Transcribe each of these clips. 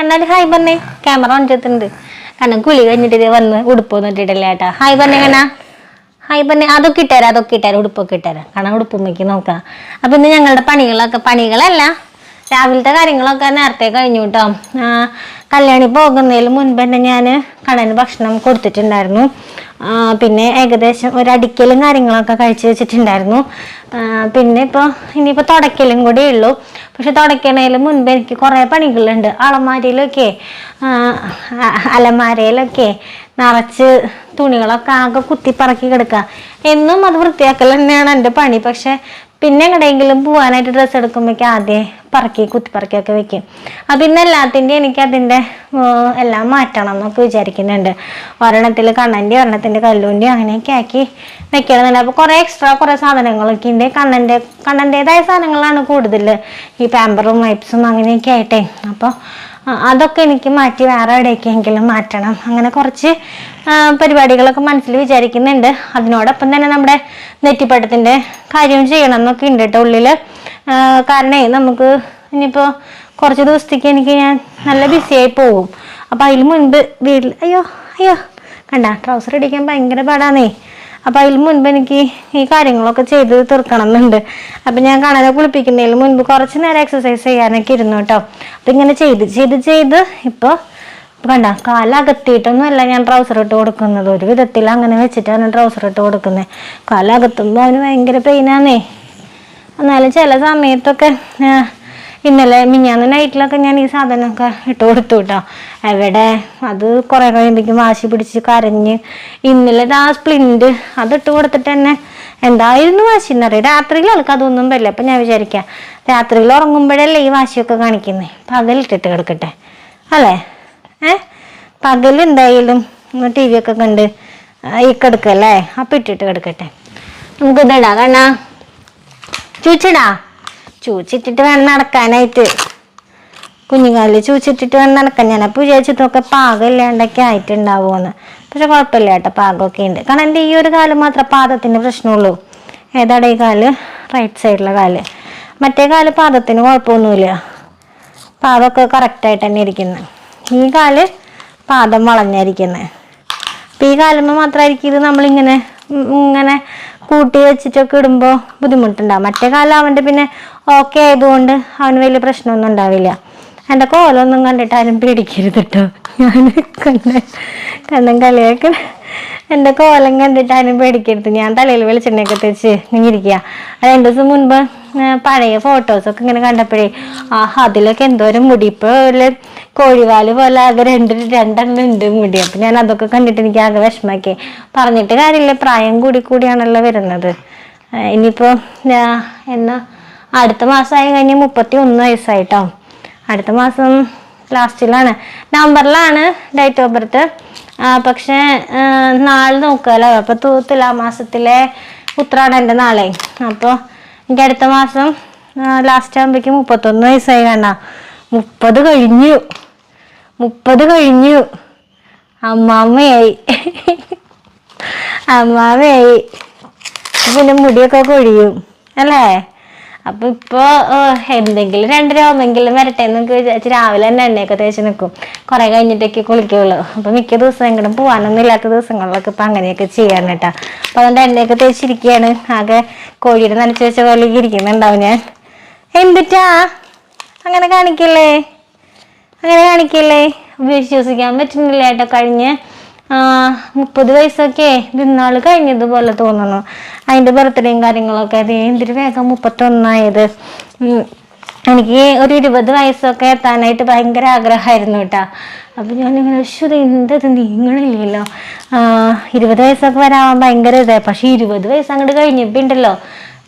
കണ്ണാല് hi പറഞ്ഞേ. Camera on ചെയ്തിട്ടുണ്ട്. കണ്ണൻ കുളി കഴിഞ്ഞിട്ട് വന്ന് ഉടുപ്പൊന്നും ഇട്ടിട്ടില്ല ഏട്ടാ. ഹായ് പറഞ്ഞേ കണ്ണാ. ഹായ് പറഞ്ഞേ. അതൊക്കെ ഇട്ടുതരാം ഉടുപ്പൊക്കെ ഇട്ടുതരാം. കണ്ണൻ ഉടുപ്പുമ്മയ്ക്ക് നോക്കാം. അപ്പൊ ഇന്ന് ഞങ്ങളുടെ പണികളല്ല, രാവിലത്തെ കാര്യങ്ങളൊക്കെ നേരത്തെ കഴിഞ്ഞു കേട്ടോ. കല്യാണി പോകുന്നതിന് മുൻപ് തന്നെ ഞാൻ കണ്ണന് ഭക്ഷണം കൊടുത്തിട്ടുണ്ടായിരുന്നു. പിന്നെ ഏകദേശം ഒരു അടിക്കലും കാര്യങ്ങളൊക്കെ കഴിച്ച് വെച്ചിട്ടുണ്ടായിരുന്നു. പിന്നെ ഇനിയിപ്പോൾ തുടയ്ക്കലും കൂടെ ഉള്ളൂ. പക്ഷെ തുടയ്ക്കണതിന് മുൻപ് എനിക്ക് കുറേ പണികളുണ്ട്. അലമാരയിലൊക്കെ നിറച്ച് തുണികളൊക്കെ ആകെ കുത്തിപ്പറക്കി കിടക്കുക. എന്നും അത് വൃത്തിയാക്കൽ തന്നെയാണ് എൻ്റെ പണി. പക്ഷെ പിന്നെ എങ്ങടെയെങ്കിലും പോകാനായിട്ട് ഡ്രസ്സ് എടുക്കുമ്പോഴേക്കും ആദ്യം കുത്തിപ്പറക്കിയൊക്കെ വെക്കും. പിന്നെ എല്ലാത്തിൻ്റെയും എനിക്ക് അതിൻ്റെ എല്ലാം മാറ്റണം എന്നൊക്കെ വിചാരിക്കുന്നുണ്ട്. ഒരെണ്ണത്തിൽ കണ്ണൻ്റെ, ഒരെണ്ണത്തിൻ്റെ കല്ലൂൻ്റെ അങ്ങനെയൊക്കെ ആക്കി വെക്കണമെന്നുണ്ട്. അപ്പോൾ കുറേ സാധനങ്ങളൊക്കെ ഉണ്ട്. കണ്ണൻ്റേതായ സാധനങ്ങളാണ് കൂടുതൽ, ഈ പാമ്പറും വൈപ്സും അങ്ങനെയൊക്കെ ആയിട്ടേ. അപ്പോൾ അതൊക്കെ എനിക്ക് മാറ്റി വേറെ എവിടേക്കെങ്കിലും മാറ്റണം. അങ്ങനെ കുറച്ച് പരിപാടികളൊക്കെ മനസ്സിൽ വിചാരിക്കുന്നുണ്ട്. അതിനോടൊപ്പം തന്നെ നമ്മുടെ നെറ്റിപ്പട്ടത്തിൻ്റെ കാര്യം ചെയ്യണം എന്നൊക്കെ ഉണ്ട് കേട്ടോ ഉള്ളിൽ. കാരണം നമുക്ക് ഇനിയിപ്പോൾ കുറച്ച് ദിവസത്തേക്ക് ഞാൻ നല്ല ബിസിയായി പോകും. അപ്പോൾ അതിന് മുൻപ് വീട്ടിൽ അയ്യോ കണ്ട ട്രൗസർ ഇടിക്കാൻ ഭയങ്കര പാടാന്നേ. അപ്പോൾ അതിന് മുൻപ് എനിക്ക് ഈ കാര്യങ്ങളൊക്കെ ചെയ്ത് തീർക്കണം എന്നുണ്ട്. അപ്പം ഞാൻ കണ്ണനെ കുളിപ്പിക്കുന്നതിന് മുൻപ് കുറച്ച് നേരം എക്സസൈസ് ചെയ്യാനൊക്കെ ഇരുന്നു കേട്ടോ. അപ്പം ഇങ്ങനെ ചെയ്ത് ഇപ്പോൾ കണ്ട കാലകത്തിയിട്ടൊന്നുമല്ല ഞാൻ ട്രൗസർ ഇട്ട് കൊടുക്കുന്നത്. ഒരു വിധത്തിൽ അങ്ങനെ വെച്ചിട്ടാണ് ട്രൗസർ ഇട്ട് കൊടുക്കുന്നത്. കാലകത്തുമ്പോൾ അവന് ഭയങ്കര പെയിനാന്നേ. എന്നാലും ചില സമയത്തൊക്കെ ഇന്നലെ മിഞ്ഞാന്ന് നൈറ്റിലൊക്കെ ഞാൻ ഈ സാധനമൊക്കെ ഇട്ട് കൊടുത്തു കേട്ടോ. എവിടെ അത് കുറേ കഴിയുമ്പോഴേക്കും വാശി പിടിച്ച് കരഞ്ഞ്. ഇന്നലെ ആ സ്പ്ലിൻറ്റ് അതിട്ട് കൊടുത്തിട്ട് തന്നെ എന്തായിരുന്നു വാശി എന്നറിയാം. രാത്രിയിൽ ആൾക്ക് അതൊന്നും പറ്റില്ല. അപ്പം ഞാൻ വിചാരിക്കാം രാത്രിയിൽ ഉറങ്ങുമ്പോഴല്ലേ ഈ വാശിയൊക്കെ കാണിക്കുന്നത്. പകലിട്ടിട്ട് കിടക്കട്ടെ അല്ലേ? പകൽ എന്തായാലും ടി വി ഒക്കെ കണ്ട് ഈ കിടക്കല്ലേ. അപ്പം ഇട്ടിട്ട് കിടക്കട്ടെ. നമുക്ക് ഇതടാ കണ്ണാ ചൂച്ചിട്ടിട്ട് വേണം നടക്കാനായിട്ട്. കുഞ്ഞുകാലിൽ ചൂച്ചിട്ടിട്ട് വേണം നടക്കാൻ. ഞാനപ്പോൾ വിചാരിച്ചിട്ടൊക്കെ പാകമില്ലാണ്ടൊക്കെ ആയിട്ടുണ്ടാവുമെന്ന്. പക്ഷെ കുഴപ്പമില്ല കേട്ടോ, പാകമൊക്കെ ഉണ്ട്. കാരണം എൻ്റെ ഈ ഒരു കാലം മാത്രമേ പാദത്തിൻ്റെ പ്രശ്നമുള്ളൂ. ഏതാടെ ഈ കാല്? റൈറ്റ് സൈഡിലെ കാല്. മറ്റേ കാല് പാദത്തിന് കുഴപ്പമൊന്നുമില്ല. പാദമൊക്കെ കറക്റ്റായിട്ട് തന്നെ ഇരിക്കുന്നത്. ഈ കാല് പാദം വളഞ്ഞിരിക്കുന്നത്. അപ്പം ഈ കാലുമ്പോൾ മാത്രമായിരിക്കും ഇത് നമ്മളിങ്ങനെ കൂട്ടി വെച്ചിട്ടൊക്കെ ഇടുമ്പോൾ ബുദ്ധിമുട്ടുണ്ടാവും. മറ്റേ കാലം അവൻ്റെ പിന്നെ ഓക്കെ ആയതുകൊണ്ട് അവന് വലിയ പ്രശ്നമൊന്നും ഉണ്ടാവില്ല. എൻ്റെ കോലൊന്നും കണ്ടിട്ട് ആരും പേടിക്കരുത് കേട്ടോ. ഞാൻ കണ്ണൻ കളിയൊക്കെ എൻ്റെ കോലം കണ്ടിട്ട് ആരും പേടിക്കരുത്. ഞാൻ തലയിൽ വെളിച്ചെണ്ണയൊക്കെ തേച്ച് ഇങ്ങനെ ഇരിക്കുക. 2 ദിവസം മുൻപ് പഴയ ഫോട്ടോസൊക്കെ ഇങ്ങനെ കണ്ടപ്പോഴേ അതിലൊക്കെ എന്തോരം മുടി. ഇപ്പോൾ ഒരു കോഴിവാല് പോലെ ആകെ രണ്ടെണ്ണം ഉണ്ട് മുടി. അപ്പം ഞാൻ അതൊക്കെ കണ്ടിട്ട് എനിക്ക് ആകെ വിഷമാക്കി. പറഞ്ഞിട്ട് കാര്യമില്ല, പ്രായം കൂടിയാണല്ലോ വരുന്നത്. ഇനിയിപ്പോൾ അടുത്ത മാസമായി കഴിഞ്ഞ് 31 വയസ്സായിട്ടോ. അടുത്ത മാസം ലാസ്റ്റിലാണ്, നവംബറിലാണ് ഡേറ്റ് ഓഫ് ബർത്ത്. പക്ഷേ നാളെ നോക്കാമല്ലോ. അപ്പോൾ തുലാമാസത്തിലെ ഉത്രാടം എൻ്റെ നാളെ. അപ്പോൾ എനിക്ക് അടുത്ത മാസം ലാസ്റ്റ് ആകുമ്പോഴേക്കും 31 വയസ്സായി. കണ്ട 30 കഴിഞ്ഞു. അമ്മാമ്മയായി. പിന്നെ മുടിയൊക്കെ കൊഴിയും അല്ലേ? അപ്പോൾ ഇപ്പോൾ എന്തെങ്കിലും 2 രോമെങ്കിലും വരട്ടെ എന്നൊക്കെ വിചാരിച്ച് രാവിലെ തന്നെ എണ്ണയൊക്കെ തേച്ച് നിൽക്കും. കുറേ കഴിഞ്ഞിട്ടൊക്കെ കുളിക്കുള്ളൂ. അപ്പോൾ മിക്ക ദിവസം എങ്കിലും പോകാനൊന്നും ഇല്ലാത്ത ദിവസങ്ങളിലൊക്കെ ഇപ്പം അങ്ങനെയൊക്കെ ചെയ്യാൻ കേട്ടോ. അപ്പോൾ അതുകൊണ്ട് എണ്ണയൊക്കെ തേച്ചിരിക്കുകയാണ്. ആകെ കോഴിയുടെ നനച്ച് വെച്ച പോലെ ഇരിക്കുന്നുണ്ടാവും ഞാൻ. എന്തിട്ടാ അങ്ങനെ കാണിക്കല്ലേ? വിശ്വസിക്കാൻ പറ്റുന്നില്ല കേട്ടോ. കഴിഞ്ഞ് 30 വയസ്സൊക്കെ ഇന്നാൾ കഴിഞ്ഞതുപോലെ തോന്നുന്നു. അതിൻ്റെ ബർത്ത്ഡേയും കാര്യങ്ങളൊക്കെ എന്തൊരു വേഗം 31 ആയത്. എനിക്ക് ഒരു 20 വയസ്സൊക്കെ എത്താനായിട്ട് ഭയങ്കര ആഗ്രഹമായിരുന്നു കേട്ടോ. അപ്പം ഞാനിങ്ങനെ എന്തത് നീങ്ങണില്ലല്ലോ. 20 വയസ്സൊക്കെ വരാൻ ഭയങ്കര ഇതായി. പക്ഷെ 20 വയസ്സ് അങ്ങോട്ട് കഴിഞ്ഞപ്പോൾ ഉണ്ടല്ലോ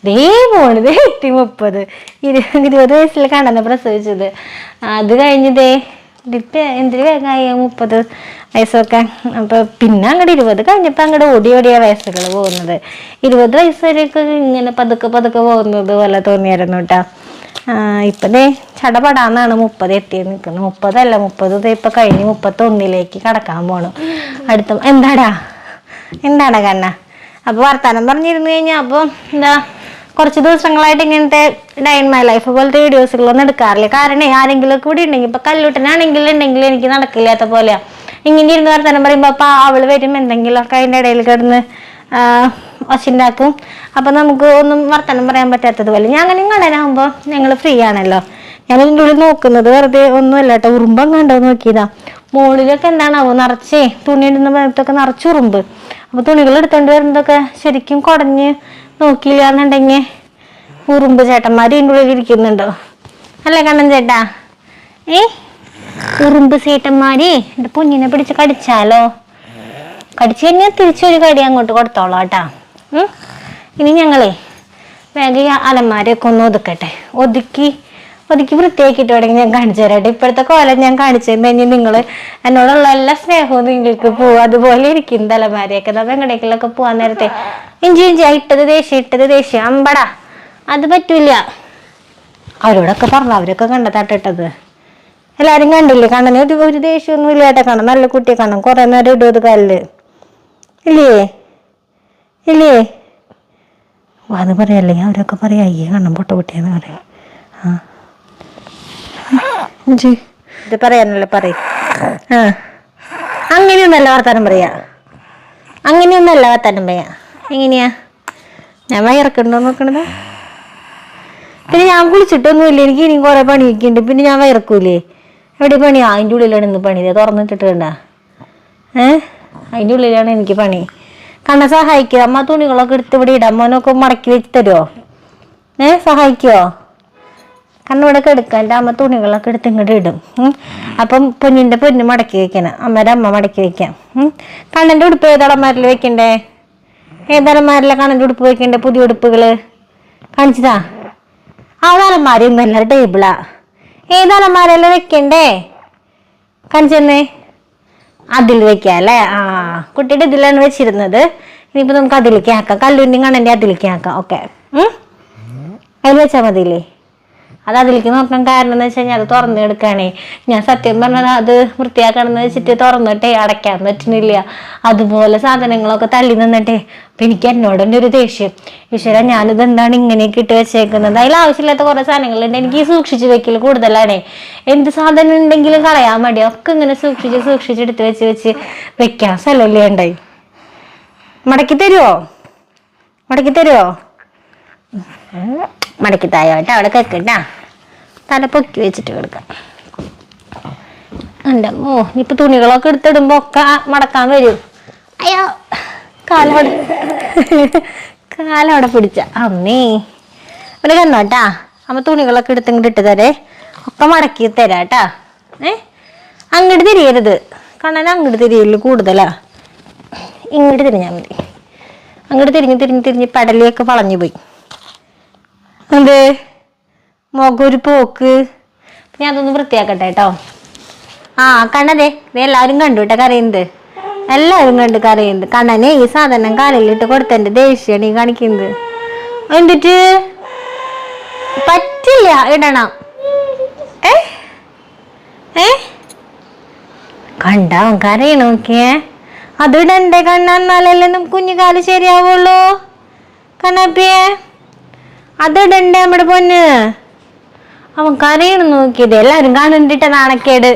പോണത് എത്തി 30. 20 വയസ്സിൽ കണ്ണനെ പ്രസവിച്ചത്. അത് കഴിഞ്ഞതേ എന്തൊരു വേഗമായി 30 വയസ്സൊക്കെ. അപ്പോൾ പിന്നെ അങ്ങോട്ട് 20 കഴിഞ്ഞപ്പോൾ അങ്ങോട്ട് ഓടിയ വയസ്സുകൾ പോകുന്നത്. 20 വയസ്സ് വരെയൊക്കെ ഇങ്ങനെ പതുക്കെ പോകുന്നത് പോലെ തോന്നിയായിരുന്നു കേട്ടോ. ഇപ്പം ചടപടാന്നാണ് 30 എത്തി നിൽക്കുന്നത്. 30 അല്ല, 30 ഇപ്പം കഴിഞ്ഞ് 31ലേക്ക് കടക്കാൻ പോണു. എന്താടാ കണ്ണ? അപ്പോൾ വർത്താനം പറഞ്ഞിരുന്നു കഴിഞ്ഞാൽ അപ്പോൾ കുറച്ച് ദിവസങ്ങളായിട്ട് ഇങ്ങനത്തെ ഡേ ഇൻ മൈ ലൈഫ് പോലത്തെ വീഡിയോസുകളൊന്നും എടുക്കാറില്ല. കാരണം ആരെങ്കിലും കൂടി ഉണ്ടെങ്കിൽ ഇപ്പൊ കല്ലൂട്ടനാണെങ്കിൽ എനിക്ക് നടക്കില്ലാത്ത പോലെയാ. ഇങ്ങനെ ഇരുന്ന് വർത്താനം പറയുമ്പോ അപ്പൊ അവള് വരും, എന്തെങ്കിലുമൊക്കെ അതിന്റെ ഇടയിൽ കിടന്ന് ഒച്ചുണ്ടാക്കും. അപ്പൊ നമുക്ക് ഒന്നും വർത്താനം പറയാൻ പറ്റാത്തത് പോലെ. ഞാൻ അങ്ങനെ കടനാകുമ്പോ ഞങ്ങൾ ഫ്രീ ആണല്ലോ. ഞാൻ ഇതിൻ്റെ ഉള്ളിൽ നോക്കുന്നത് വെറുതെ ഒന്നുമല്ല കേട്ടോ, ഉറുമ്പം കണ്ടോ നോക്കിയതാ. മുകളിലൊക്കെ എന്താണാവോ നിറച്ചേ, തുണി ഇടുന്ന ഭാഗത്തൊക്കെ നിറച്ച് ഉറുമ്പ്. അപ്പൊ തുണികൾ എടുത്തോണ്ട് വരുന്നതൊക്കെ ശരിക്കും കുടഞ്ഞ് നോക്കിയില്ല എന്നുണ്ടെങ്കിൽ ഉറുമ്പ് ചേട്ടന്മാര് ഇതിൻ്റെ ഉള്ളിൽ ഇരിക്കുന്നുണ്ടോ അല്ലേ കണ്ണൻ ചേട്ടാ? ഉറുമ്പ് ചേട്ടന്മാര് എന്റെ കുഞ്ഞിനെ പിടിച്ച് കടിച്ചാലോ? കടിച്ചു കഴിഞ്ഞാൽ തിരിച്ചൊരു കടി അങ്ങോട്ട് കൊടുത്തോളാം കേട്ടാ. ഇനി ഞങ്ങളെ വേഗം അലമാരയൊക്കെ ഒന്ന് ഒതുക്കട്ടെ. ഒതുക്കി വൃത്തിയാക്കിയിട്ട് തുടങ്ങി ഞാൻ കാണിച്ചു തരാട്ടെ. ഇപ്പോഴത്തെ കോലം ഞാൻ കാണിച്ചു കഴിഞ്ഞാൽ നിങ്ങൾ എന്നോടുള്ള എല്ലാ സ്നേഹവും നിങ്ങൾക്ക് പോവും. അതുപോലെ ഇരിക്കും അലമാരയൊക്കെ. നമ്മൾ എങ്ങടേക്കിലൊക്കെ പോവാൻ നേരത്തെ ഇഞ്ചി ഇട്ടത് ദേഷ്യം അമ്പടാ, അത് പറ്റൂല. അവരോടൊക്കെ പറഞ്ഞു, അവരൊക്കെ കണ്ടതാട്ടിട്ടത് എല്ലാരും കണ്ടില്ലേ? കണ്ണന് ഒരു ദേഷ്യമൊന്നും ഇല്ലാട്ടെ. കാണാൻ നല്ല കുട്ടിയെ കാണാം. കുറെ നേരം ഇടുന്നത് കല്ല് ഇല്ലേ അത് പറയല്ലേ? അവരൊക്കെ പറയാ അയ്യേ കണ്ണം പൊട്ട കുട്ടിയെന്ന് പറയാം. ഇത് പറയാനല്ലേ പറയും. അങ്ങനെയൊന്നല്ല വർത്താനം പറയാ, എങ്ങനെയാ ഞാൻ വയറക്കുണ്ടോ നോക്കണത്? പിന്നെ ഞാൻ കുളിച്ചിട്ടൊന്നുമില്ല, എനിക്ക് ഇനിയും കുറെ പണിയൊക്കെ ഉണ്ട്. പിന്നെ ഞാൻ വയറക്കൂലേ? എവിടെ പണിയാ? അതിൻ്റെ ഉള്ളിലാണ് ഇന്ന് പണി. തുറന്നിട്ടിട്ട് കണ്ട അതിൻ്റെ ഉള്ളിലാണ് എനിക്ക് പണി. കണ്ണ സഹായിക്കുക. അമ്മ തുണികളൊക്കെ എടുത്ത് ഇവിടെ ഇടാം. മോനൊക്കെ മടക്കി വെച്ച് തരുമോ? സഹായിക്കുവോ? കണ്ണുവിടൊക്കെ എടുക്കാം. എൻ്റെ അമ്മ തുണികളൊക്കെ എടുത്ത് ഇങ്ങോട്ട് ഇടും. അപ്പം പൊന്നു മടക്കി വെക്കണം. അമ്മയുടെ അമ്മ മടക്കി വെക്കാം. കണ്ണൻ്റെ ഉടുപ്പ് ഏതളന്മാരിൽ വെക്കണ്ടേ? ഏതളന്മാരിലെ കണ്ണൻ്റെ ഉടുപ്പ് വെക്കണ്ടേ? പുതിയ ഉടുപ്പുകള് കാണിച്ചതാ. ആ തലമാരൊന്നും അല്ല, ടേബിളാ. ഏതലമാരല്ലേ വെക്കണ്ടേ? കാണിച്ചെന്നേ. അതിൽ വെക്കാം അല്ലേ? കുട്ടിയുടെ ഇതിലാണ് വെച്ചിരുന്നത്. ഇനിയിപ്പോ നമുക്ക് അതിലേക്ക് ആക്കാം. കല്ലൂരിൻ്റെയും കണ്ണൻ്റെ അതിലേക്ക് ആക്കാം. ഓക്കെ, അതിൽ വെച്ചാൽ മതിയില്ലേ? അത് അതിലേക്ക് നോക്കാൻ കാരണം എന്ന് വെച്ച് കഴിഞ്ഞാൽ അത് തുറന്നു എടുക്കുകയാണേ. ഞാൻ സത്യം പറഞ്ഞത് അത് വൃത്തിയാക്കണമെന്ന് വെച്ചിട്ട് തുറന്നിട്ടേ അടയ്ക്കാൻ പറ്റുന്നില്ല. അതുപോലെ സാധനങ്ങളൊക്കെ തള്ളി നിന്നിട്ടേ. അപ്പൊ എനിക്ക് എന്നോട് തന്നെ ഒരു ദേഷ്യം. ഈശ്വര, ഞാനിത് എന്താണ് ഇങ്ങനെയൊക്കെ ഇട്ട് വെച്ചേക്കുന്നത്? അതിൽ ആവശ്യമില്ലാത്ത കുറെ സാധനങ്ങളുണ്ട്. എനിക്ക് ഈ സൂക്ഷിച്ച് വെക്കൽ കൂടുതലാണേ. എന്ത് സാധനം ഉണ്ടെങ്കിലും കളയാൻ മടി. ഒക്കെ ഇങ്ങനെ സൂക്ഷിച്ചെടുത്ത് വെച്ച് വെക്കാൻ സ്ഥലമല്ലേ ഉണ്ടായി. മടക്കി തരുമോ? മടക്കി തായോ കേട്ടോ. അവിടെ കേക്കട്ടാ. തല പൊക്കി വെച്ചിട്ട് കിടക്കാം. എൻ്റെ ഇപ്പൊ തുണികളൊക്കെ എടുത്തിടുമ്പോ ഒക്കെ മടക്കാൻ വരും. അയ്യോ, കാലവിടെ പിടിച്ച അമ്മേ. ഇവിടെ കന്നോട്ടാ. അമ്മ തുണികളൊക്കെ എടുത്തിങ്ങോട്ട് ഇട്ട് തരേ. ഒക്കെ മടക്കി തരാട്ടാ. അങ്ങോട്ട് തിരിയരുത്. കണ്ണൻ അങ്ങോട്ട് തിരിയല് കൂടുതലാ. ഇങ്ങോട്ട് തിരിഞ്ഞാൽ മതി. അങ്ങോട്ട് തിരിഞ്ഞ് പടലിയൊക്കെ വളഞ്ഞു പോയി. എന്തേ മുഖൊരു പോക്ക്. ഞാൻ അതൊന്ന് വൃത്തിയാക്കട്ടെ കേട്ടോ. കണ്ണതേ എല്ലാവരും കണ്ടു കേട്ടോ കരയുന്നത്. എല്ലാവരും കണ്ടു കരയുന്നത്. കണ്ണനെ ഈ സാധനം കാലിലിട്ട് കൊടുത്തതിന്റെ ദേഷ്യാണ് ഈ കാണിക്കുന്നത്. എന്നിട്ട് പറ്റില്ല ഇടണം. കണ്ടവൻ കരയണ നോക്കിയേ. അത് ഇടണ്ടേ കണ്ണ? എന്നാലല്ലേ നമുക്ക് കുഞ്ഞുകാല് ശരിയാവുള്ളൂ. കണ്ണപ്പിയേ അതിടണ്ടേ നമ്മുടെ പൊന്ന്? അവൻ കരയണ നോക്കിയത് എല്ലാരും കാണണ്ടിട്ട നാണക്കേട്.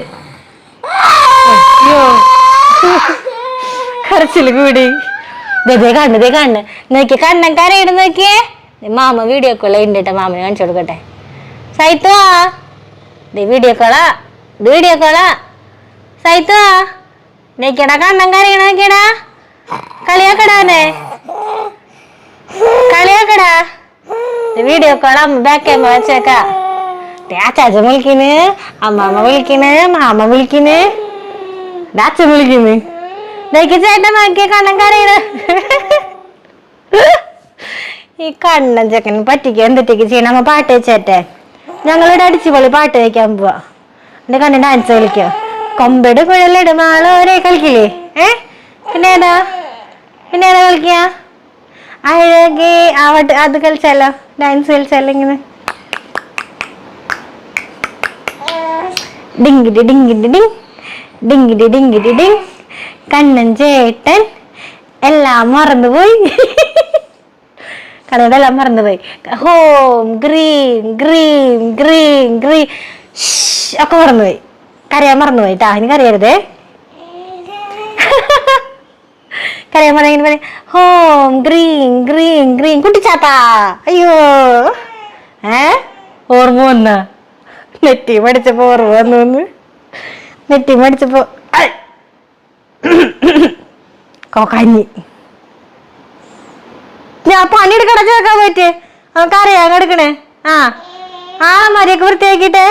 കരച്ചില് കൂടി. കണ്ണു നോക്കിയ കണ്ണൻ കരയിട് നോക്കിയേ. മാമ വീഡിയോ കോൾ ഉണ്ടിട്ട മാമനെ കാണിച്ചു കൊടുക്കട്ടെ. സൈത്തുവാ, വീഡിയോ കോളാ. സൈത്തുവാ നോക്കിയടാ, കണ്ണൻ കരയണ നോക്കിയടാ. കളിയാക്കടാനെ, കളിയാക്കടാ. വീഡിയോ കോൾ അമ്മ ബാക്ക് ക്യാമറ വെച്ചേക്കാ. അച്ചാച്ചൻ വിളിക്കുന്നു, അമ്മമ്മ വിളിക്കുന്നു, മാമ വിളിക്കുന്നു, അച്ഛൻ വിളിക്കുന്നു. ചേട്ടൻ നോക്കിയ കണ്ണൻ കരയിട്. ഈ കണ്ണൻ ചെക്കൻ പറ്റിക്കുക എന്തൊക്കെ ചെയ്യണം. അമ്മ പാട്ട് വെച്ചേട്ടെ. ഞങ്ങളിവിടെ അടിച്ചുപൊളി പാട്ട് വയ്ക്കാൻ പോവാ. എന്റെ കണ്ണൻ ഡാൻസ് കളിക്കുക. കൊമ്പട് കുഴലിടുമാളോരെ കളിക്കില്ലേ? പിന്നെ ഏതാ കളിക്കുക? അഴകേ ആവട്ടെ, അത് കളിച്ചാലോ? ഡാൻസ് കളിച്ചാലോ? ഇങ്ങനെ ഡിങ്കിടി ഡിങ്കിടി ഡിങ്, ഡിങ്കിടി ഡിങ്കിടി ഡിങ്. കണ്ണൻ ചേട്ടൻ എല്ലാം മറന്നുപോയി. കടയിലെല്ലാം മറന്നുപോയി. Home green green green green ഒക്കെ മറന്നുപോയി. കരയാൻ മറന്നുപോയി ട്ടാ. ഇനി കരയരുതേ. കരയാൻ പറഞ്ഞ പറയും ഹോം ഗ്രീൻ ഗ്രീൻ ഗ്രീൻ കുട്ടിച്ചാട്ടാ. അയ്യോ ഓർമ്മ വന്ന നെറ്റി മടിച്ചപ്പോ ഓർമ്മ വന്നു. നെറ്റി മടിച്ചപ്പോ കോക്കാഞ്ഞി ഞാൻ പണിയെടുക്കട ചേർക്കാൻ പറ്റേ കരയാൻ എടുക്കണേ. ആ മരിയൊക്കെ വൃത്തിയാക്കിട്ടെ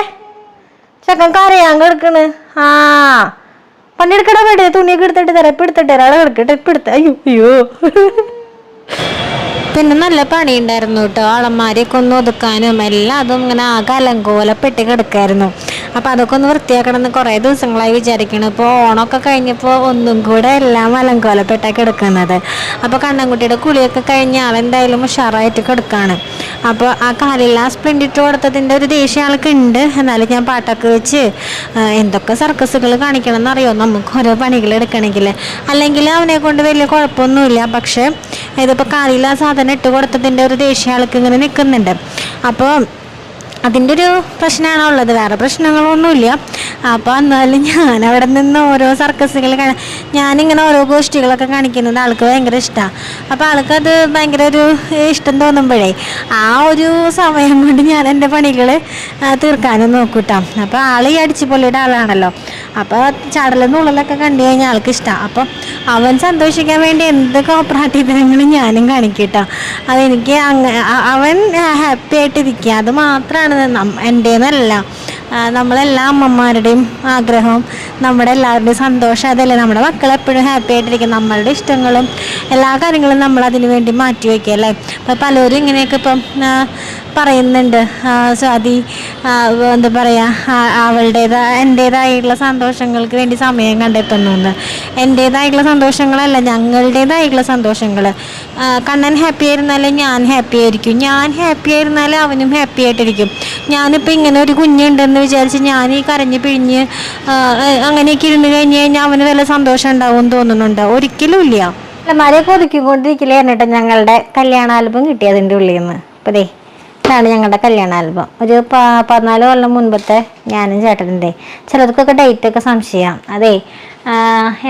ചെക്കൻ കരയാൻ കിടക്കണ്. പണിയെടുക്കട വേണ്ടേ. തുണിയൊക്കെ എടുത്തിട്ട് തരാം. ഇപ്പൊ എടുത്തിട്ട് ഒരാളെ കിടക്കട്ടെ. ഇപ്പൊ എടുത്ത അയ്യോ. പിന്നെ നല്ല പണി ഉണ്ടായിരുന്നു കേട്ടോ. ആളന്മാരെയൊക്കെ ഒന്ന് ഒതുക്കാനും എല്ലാം അതും ഇങ്ങനെ ആകെ അലങ്കോലപ്പെട്ട് കിടക്കായിരുന്നു. അപ്പം അതൊക്കെ ഒന്ന് വൃത്തിയാക്കണമെന്ന് കുറേ ദിവസങ്ങളായി വിചാരിക്കണം. ഇപ്പോൾ ഓണമൊക്കെ കഴിഞ്ഞപ്പോൾ ഒന്നും കൂടെ എല്ലാം അലങ്കോലപ്പെട്ടാണ് കിടക്കുന്നത്. അപ്പോൾ കണ്ണൻകുട്ടിയുടെ കുളിയൊക്കെ കഴിഞ്ഞ് ആളെന്തായാലും ഉഷാറായിട്ട് കിടക്കുകയാണ്. അപ്പോൾ ആ കാലില്ല സ്പ്ലിൻ്റ് ഇട്ട് കൊടുത്തതിൻ്റെ ഒരു ദേഷ്യം ആൾക്കുണ്ട്. എന്നാലും ഞാൻ പാട്ടൊക്കെ വെച്ച് എന്തൊക്കെ സർക്കസുകൾ കാണിക്കണം എന്നറിയോ നമുക്ക് ഓരോ പണികൾ എടുക്കണമെങ്കിൽ. അല്ലെങ്കിൽ അവനെ കൊണ്ട് വലിയ കുഴപ്പമൊന്നുമില്ല. പക്ഷേ ഇതിപ്പോൾ കാലില്ല സാധനം ഇട്ട് കൊടുത്തതിൻ്റെ ഒരു ദേഷ്യം ആൾക്ക് ഇങ്ങനെ നിൽക്കുന്നുണ്ട്. അപ്പോൾ അതിൻ്റെ ഒരു പ്രശ്നമാണ് ഉള്ളത്. വേറെ പ്രശ്നങ്ങളൊന്നുമില്ല. അപ്പോൾ എന്നാലും ഞാൻ അവിടെ നിന്ന് ഓരോ സർക്കസുകൾ ഞാനിങ്ങനെ ഓരോ ഗോഷ്ഠികളൊക്കെ കാണിക്കുന്നത് ആൾക്ക് ഭയങ്കര ഇഷ്ടമാണ്. അപ്പോൾ ആൾക്കത് ഭയങ്കര ഒരു ഇഷ്ടം തോന്നുമ്പോഴേ ആ ഒരു സമയം കൊണ്ട് ഞാൻ എൻ്റെ പണികൾ തീർക്കാനും നോക്കൂട്ടാ. അപ്പോൾ ആൾ ഈ അടിച്ചുപൊളിയുടെ ആളാണല്ലോ. അപ്പോൾ ചാടലും നുള്ളലൊക്കെ കണ്ടു കഴിഞ്ഞാൽ ആൾക്ക് ഇഷ്ടമാണ്. അപ്പം അവൻ സന്തോഷിക്കാൻ വേണ്ടി എന്ത് കോപ്രാട്ടീതരങ്ങളും ഞാനും കാണിക്കട്ടോ. അതെനിക്ക് അവൻ ഹാപ്പി ആയിട്ടിരിക്കുക അത് മാത്രമാണ് എൻ്റെന്നല്ല. നമ്മളെല്ലാ അമ്മമാരുടെയും ആഗ്രഹവും നമ്മുടെ എല്ലാവരുടെയും സന്തോഷം അതല്ലേ. നമ്മുടെ മക്കൾ എപ്പോഴും ഹാപ്പി ആയിട്ടിരിക്കും. നമ്മളുടെ ഇഷ്ടങ്ങളും എല്ലാ കാര്യങ്ങളും നമ്മൾ അതിന് വേണ്ടി മാറ്റി വയ്ക്കുക അല്ലേ. അപ്പം പലരും ഇങ്ങനെയൊക്കെ ഇപ്പം പറയുന്നുണ്ട് സ്വാതി എന്താ പറയുക എൻ്റേതായിട്ടുള്ള സന്തോഷങ്ങൾക്ക് വേണ്ടി സമയം കണ്ടെത്തുന്നു എന്ന്. എൻ്റേതായിട്ടുള്ള സന്തോഷങ്ങളല്ല ഞങ്ങളുടേതായിട്ടുള്ള സന്തോഷങ്ങൾ. കണ്ണൻ ഹാപ്പി ആയിരുന്നാലേ ഞാൻ ഹാപ്പി ആയിരിക്കും. ഞാൻ ഹാപ്പി ആയിരുന്നാലേ അവനും ഹാപ്പി ആയിട്ടിരിക്കും. ഞാനിപ്പോൾ ഇങ്ങനെ ഒരു കുഞ്ഞുണ്ടെന്ന് വിചാരിച്ച് ഞാൻ ഈ കരഞ്ഞ് പിഴിഞ്ഞ് അങ്ങനെയൊക്കെ ഇരുന്ന് കഴിഞ്ഞ് കഴിഞ്ഞാൽ അവന് വല്ല സന്തോഷം ഉണ്ടാവും എന്ന് തോന്നുന്നുണ്ട്? ഒരിക്കലും ഇല്ല. മരയൊക്കെ ഒതുക്കിക്കൊണ്ടിരിക്കലായിരുന്നു കേട്ടോ ഞങ്ങളുടെ കല്യാണ ആൽബം കിട്ടിയതിൻ്റെ ഉള്ളിൽ നിന്ന്. അപ്പോൾ ദേ ഇതാണ് ഞങ്ങളുടെ കല്യാണ ആൽബം. ഒരു 14 കൊല്ലം മുൻപത്തെ ഞാനും ചേട്ടൻ്റെ. ചിലർക്കൊക്കെ ഡേറ്റൊക്കെ സംശയം. അതെ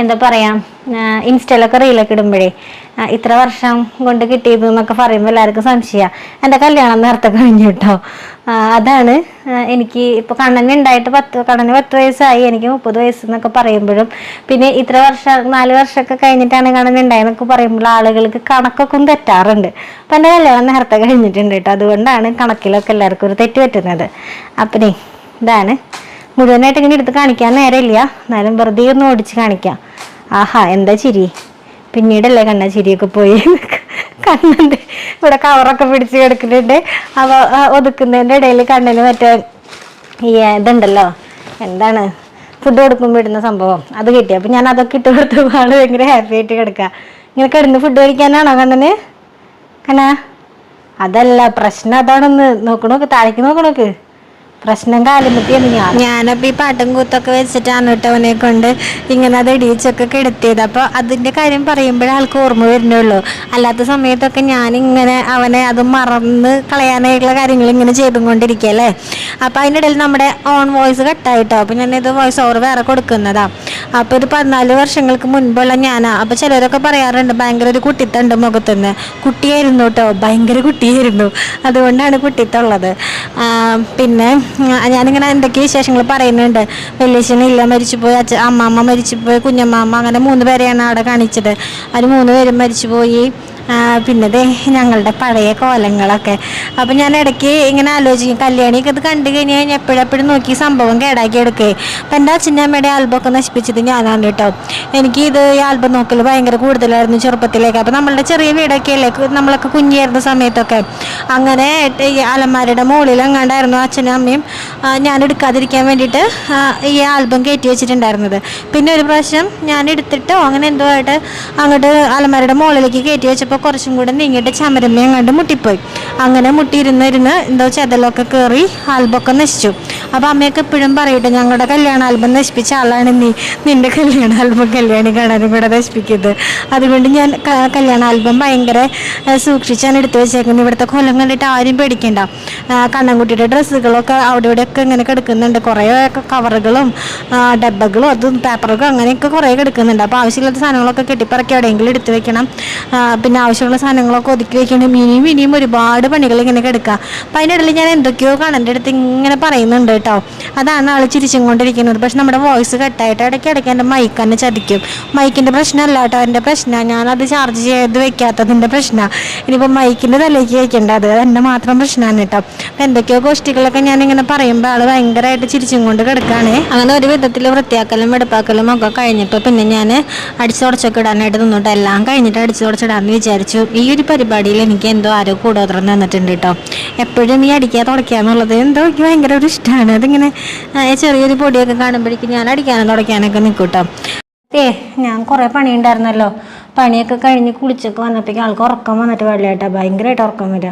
എന്താ പറയുക ഇൻസ്റ്റയിലൊക്കെ റീലൊക്കെ ഇടുമ്പോഴേ ഇത്ര വർഷം കൊണ്ട് കിട്ടിയത് എന്നൊക്കെ പറയുമ്പോൾ എല്ലാവർക്കും സംശയമാണ്. എൻ്റെ കല്യാണം നേരത്തെ കഴിഞ്ഞു കേട്ടോ. അതാണ് എനിക്ക് ഇപ്പോൾ കണ്ണന് 10 വയസ്സായി. എനിക്ക് 30 വയസ്സെന്നൊക്കെ പറയുമ്പോഴും പിന്നെ ഇത്ര വർഷം 4 വർഷമൊക്കെ കഴിഞ്ഞിട്ടാണ് കണ്ണൻ ഉണ്ടായെന്നൊക്കെ പറയുമ്പോൾ ആളുകൾക്ക് കണക്കൊക്കെ ഒന്ന് തെറ്റാറുണ്ട്. അപ്പം എൻ്റെ കല്യാണം നേരത്തെ കഴിഞ്ഞിട്ടുണ്ട് കേട്ടോ. അതുകൊണ്ടാണ് കണക്കിലൊക്കെ എല്ലാവർക്കും ഒരു തെറ്റ് പറ്റുന്നത്. അപ്പം ഇതാണ് മുഴുവനായിട്ട് ഇങ്ങനെ എടുത്ത് കാണിക്കാൻ നേരമില്ല. എന്നാലും വെറുതെ ഒന്ന് ഓടിച്ച് കാണിക്കാം. ആഹാ എന്താ ചിരി. പിന്നീടല്ലേ കണ്ണ ചിരിയൊക്കെ പോയി. കണ്ണൻ്റെ ഇവിടെ കവറൊക്കെ പിടിച്ച് കിടക്കുന്നുണ്ട്. അവ ഒതുക്കുന്നതിൻ്റെ ഇടയിൽ കണ്ണിന് മറ്റേ ഈ ഇതുണ്ടല്ലോ എന്താണ് ഫുഡ് കൊടുക്കുമ്പോൾ ഇടുന്ന സംഭവം അത് കിട്ടി. അപ്പം ഞാൻ അതൊക്കെ ഇട്ട് കൊടുത്തപ്പോൾ ആൾ ഭയങ്കര ഹാപ്പി ആയിട്ട് കിടക്കുക. ഇങ്ങനെ കിടന്ന് ഫുഡ് കഴിക്കാനാണോ കണ്ണന്? കണ്ണാ അതല്ല പ്രശ്നം. അതാണെന്ന് നോക്കണോക്ക് താഴേക്ക് നോക്കണോക്ക്. പ്രശ്നം കാലുമുട്ടിയാണ് ഞാനപ്പോൾ ഈ പാട്ടും കൂത്തൊക്കെ വെച്ചിട്ടാണ് കേട്ടോ അവനെ കൊണ്ട് ഇങ്ങനെ അത് ഇടിച്ചൊക്കെ കിടത്തിയത്. അപ്പോൾ അതിൻ്റെ കാര്യം പറയുമ്പോഴേ ആൾക്ക് ഓർമ്മ വരുന്നുള്ളൂ. അല്ലാത്ത സമയത്തൊക്കെ ഞാനിങ്ങനെ അവനെ അത് മറന്ന് കളയാനായിട്ടുള്ള കാര്യങ്ങൾ ഇങ്ങനെ ചെയ്തുകൊണ്ടിരിക്കുകയല്ലേ. അപ്പോൾ അതിനിടയിൽ നമ്മുടെ ഓൺ വോയിസ് കട്ടായിട്ടോ. അപ്പോൾ ഞാനിത് വോയിസ് ഓവർ വേറെ കൊടുക്കുന്നതാണ്. അപ്പോൾ ഇത് 14 വർഷങ്ങൾക്ക് മുൻപുള്ള ഞാനാ. അപ്പോൾ ചിലരൊക്കെ പറയാറുണ്ട് ഭയങ്കര ഒരു കുട്ടിത്തണ്ട് മുഖത്തുനിന്ന്. കുട്ടിയായിരുന്നു കേട്ടോ, ഭയങ്കര കുട്ടിയായിരുന്നു. അതുകൊണ്ടാണ് കുട്ടിത്തുള്ളത്. പിന്നെ ഞാനിങ്ങനെ എന്തൊക്കെ വിശേഷങ്ങൾ പറയുന്നുണ്ട്. വലിയച്ഛനില്ല മരിച്ചുപോയി, അമ്മാമ്മ മരിച്ചുപോയി, കുഞ്ഞമ്മാമ്മ, അങ്ങനെ 3 പേരെയാണ് അവിടെ കാണിച്ചത്. അവർ 3 പേരും മരിച്ചുപോയി. പിന്നെ ദേ ഞങ്ങളുടെ പഴയ കോലങ്ങളൊക്കെ. അപ്പം ഞാൻ ഇടയ്ക്ക് ഇങ്ങനെ ആലോചിക്കും കല്യാണിയൊക്കെ ഇത് കണ്ടു കഴിഞ്ഞ് കഴിഞ്ഞാൽ എപ്പോഴെപ്പോഴും നോക്കി സംഭവം കേടാക്കി എടുക്കേ. അപ്പം എൻ്റെ അച്ഛൻ്റെ അമ്മയുടെ ആൽബമൊക്കെ നശിപ്പിച്ചത് ഞാനാണ് കേട്ടോ. എനിക്ക് ഇത് ഈ ആൽബം നോക്കൽ ഭയങ്കര കൂടുതലായിരുന്നു ചെറുപ്പത്തിലേക്ക്. അപ്പം നമ്മളുടെ ചെറിയ വീടൊക്കെ അല്ലേ നമ്മളൊക്കെ കുഞ്ഞായിരുന്ന സമയത്തൊക്കെ. അങ്ങനെ ഈ അലമാരയുടെ മുകളിൽ എങ്ങാണ്ടായിരുന്നു അച്ഛനും അമ്മയും ഞാൻ എടുക്കാതിരിക്കാൻ വേണ്ടിയിട്ട് ഈ ആൽബം കയറ്റി വെച്ചിട്ടുണ്ടായിരുന്നത്. പിന്നെ ഒരു പ്രാവശ്യം ഞാൻ എടുത്തിട്ടോ അങ്ങനെ എന്തോ ആയിട്ട് അങ്ങോട്ട് അലമാരയുടെ മുകളിലേക്ക് കയറ്റി വെച്ചപ്പോൾ കുറച്ചും കൂടെ നീങ്ങിയിട്ട് ചമരമ്മ അങ്ങോട്ട് മുട്ടിപ്പോയി. അങ്ങനെ മുട്ടിയിരുന്നിരുന്ന് എന്തോ ചെതലൊക്കെ കയറി ആൽബമൊക്കെ നശിച്ചു. അപ്പോൾ അമ്മയൊക്കെ എപ്പോഴും പറയട്ടെ, ഞങ്ങളുടെ കല്യാണ ആൽബം നശിപ്പിച്ച ആളാണ് നീ, നിന്റെ കല്യാണ ആൽബം കല്യാണി കാണാനും കൂടെ നശിപ്പിക്കുന്നത്. അതുകൊണ്ട് ഞാൻ കല്യാണ ആൽബം ഭയങ്കര സൂക്ഷിച്ചാണ് എടുത്തു വെച്ചേക്കുന്നത്. ഇവിടുത്തെ കൊല്ലം കണ്ടിട്ട് ആരും പേടിക്കണ്ട. കണ്ണൻകുട്ടിയുടെ ഡ്രസ്സുകളൊക്കെ അവിടെ ഇവിടെയൊക്കെ ഇങ്ങനെ കിടക്കുന്നുണ്ട്. കുറേ കവറുകളും ഡബ്ബകളും അതും പേപ്പറുകളും അങ്ങനെയൊക്കെ കുറേ കിടക്കുന്നുണ്ട്. അപ്പോൾ ആവശ്യമില്ലാത്ത സാധനങ്ങളൊക്കെ കെട്ടിപ്പറക്കി എവിടെയെങ്കിലും എടുത്തു വെക്കണം. പിന്നെ ആവശ്യമുള്ള സാധനങ്ങളൊക്കെ ഒതുക്കി വെക്കണം. ഇനിയും ഒരുപാട് പണികൾ ഇങ്ങനെ കിടക്കുക. അപ്പം അതിനിടയിൽ ഞാൻ എന്തൊക്കെയോ കണ്ണൻ്റെ അടുത്ത് ഇങ്ങനെ പറയുന്നുണ്ട് കേട്ടോ. അതാണ് ആൾ ചിരിച്ചും കൊണ്ടിരിക്കുന്നത്. പക്ഷെ നമ്മുടെ വോയിസ് കട്ടായിട്ട് ഇടയ്ക്ക് എൻ്റെ മൈക്ക് തന്നെ ചതിക്കും. മൈക്കിൻ്റെ പ്രശ്നമല്ല കേട്ടോ, എൻ്റെ പ്രശ്നമാണ്. ഞാനത് ചാർജ് ചെയ്ത് വെക്കാത്തതിൻ്റെ പ്രശ്നമാണ്. ഇനിയിപ്പോൾ മൈക്കിൻ്റെ തലയ്ക്ക് വയ്ക്കേണ്ട, അത് എൻ്റെ മാത്രം പ്രശ്നമാണ് കേട്ടോ. അപ്പം എന്തൊക്കെയോ ഗോഷ്ടികളൊക്കെ ഞാനിങ്ങനെ പറയുമ്പോൾ ആൾ ഭയങ്കരമായിട്ട് ചിരിച്ചും കൊണ്ട് കിടക്കുകയാണ്. അങ്ങനെ ഒരു വിധത്തിൽ വൃത്തിയാക്കലും വെടുപ്പാക്കലും ഒക്കെ കഴിഞ്ഞിട്ട് പിന്നെ ഞാൻ അടിച്ചു തുടച്ചൊക്കെ ഇടാനായിട്ട് നിന്നിട്ട് എല്ലാം കഴിഞ്ഞിട്ട് അടിച്ചു തുടച്ചിടാമെന്ന് വിചാരിച്ചു. ഈ ഒരു പരിപാടിയിൽ എനിക്ക് എന്തോ ആരോ കൂടുതൽ നിന്നിട്ടുണ്ട് കേട്ടോ. എപ്പോഴും ഈ അടിക്കുക തുടയ്ക്കുക എന്നുള്ളത് എന്തോ എനിക്ക് ഭയങ്കര ഒരു ഇഷ്ടമാണ്. അതിങ്ങനെ ചെറിയൊരു പൊടിയൊക്കെ കാണുമ്പോഴേക്കും ഞാൻ അടിക്കാനും തുടയ്ക്കാനൊക്കെ നിൽക്കും കേട്ടോ. ഞാൻ കുറേ പണി ഉണ്ടായിരുന്നല്ലോ. പണിയൊക്കെ കഴിഞ്ഞ് കുളിച്ചൊക്കെ വന്നപ്പോഴേക്കും ആൾക്ക് ഉറക്കം വന്നിട്ട് വെള്ളമായിട്ടാ, ഭയങ്കരമായിട്ട് ഉറക്കം വരിക.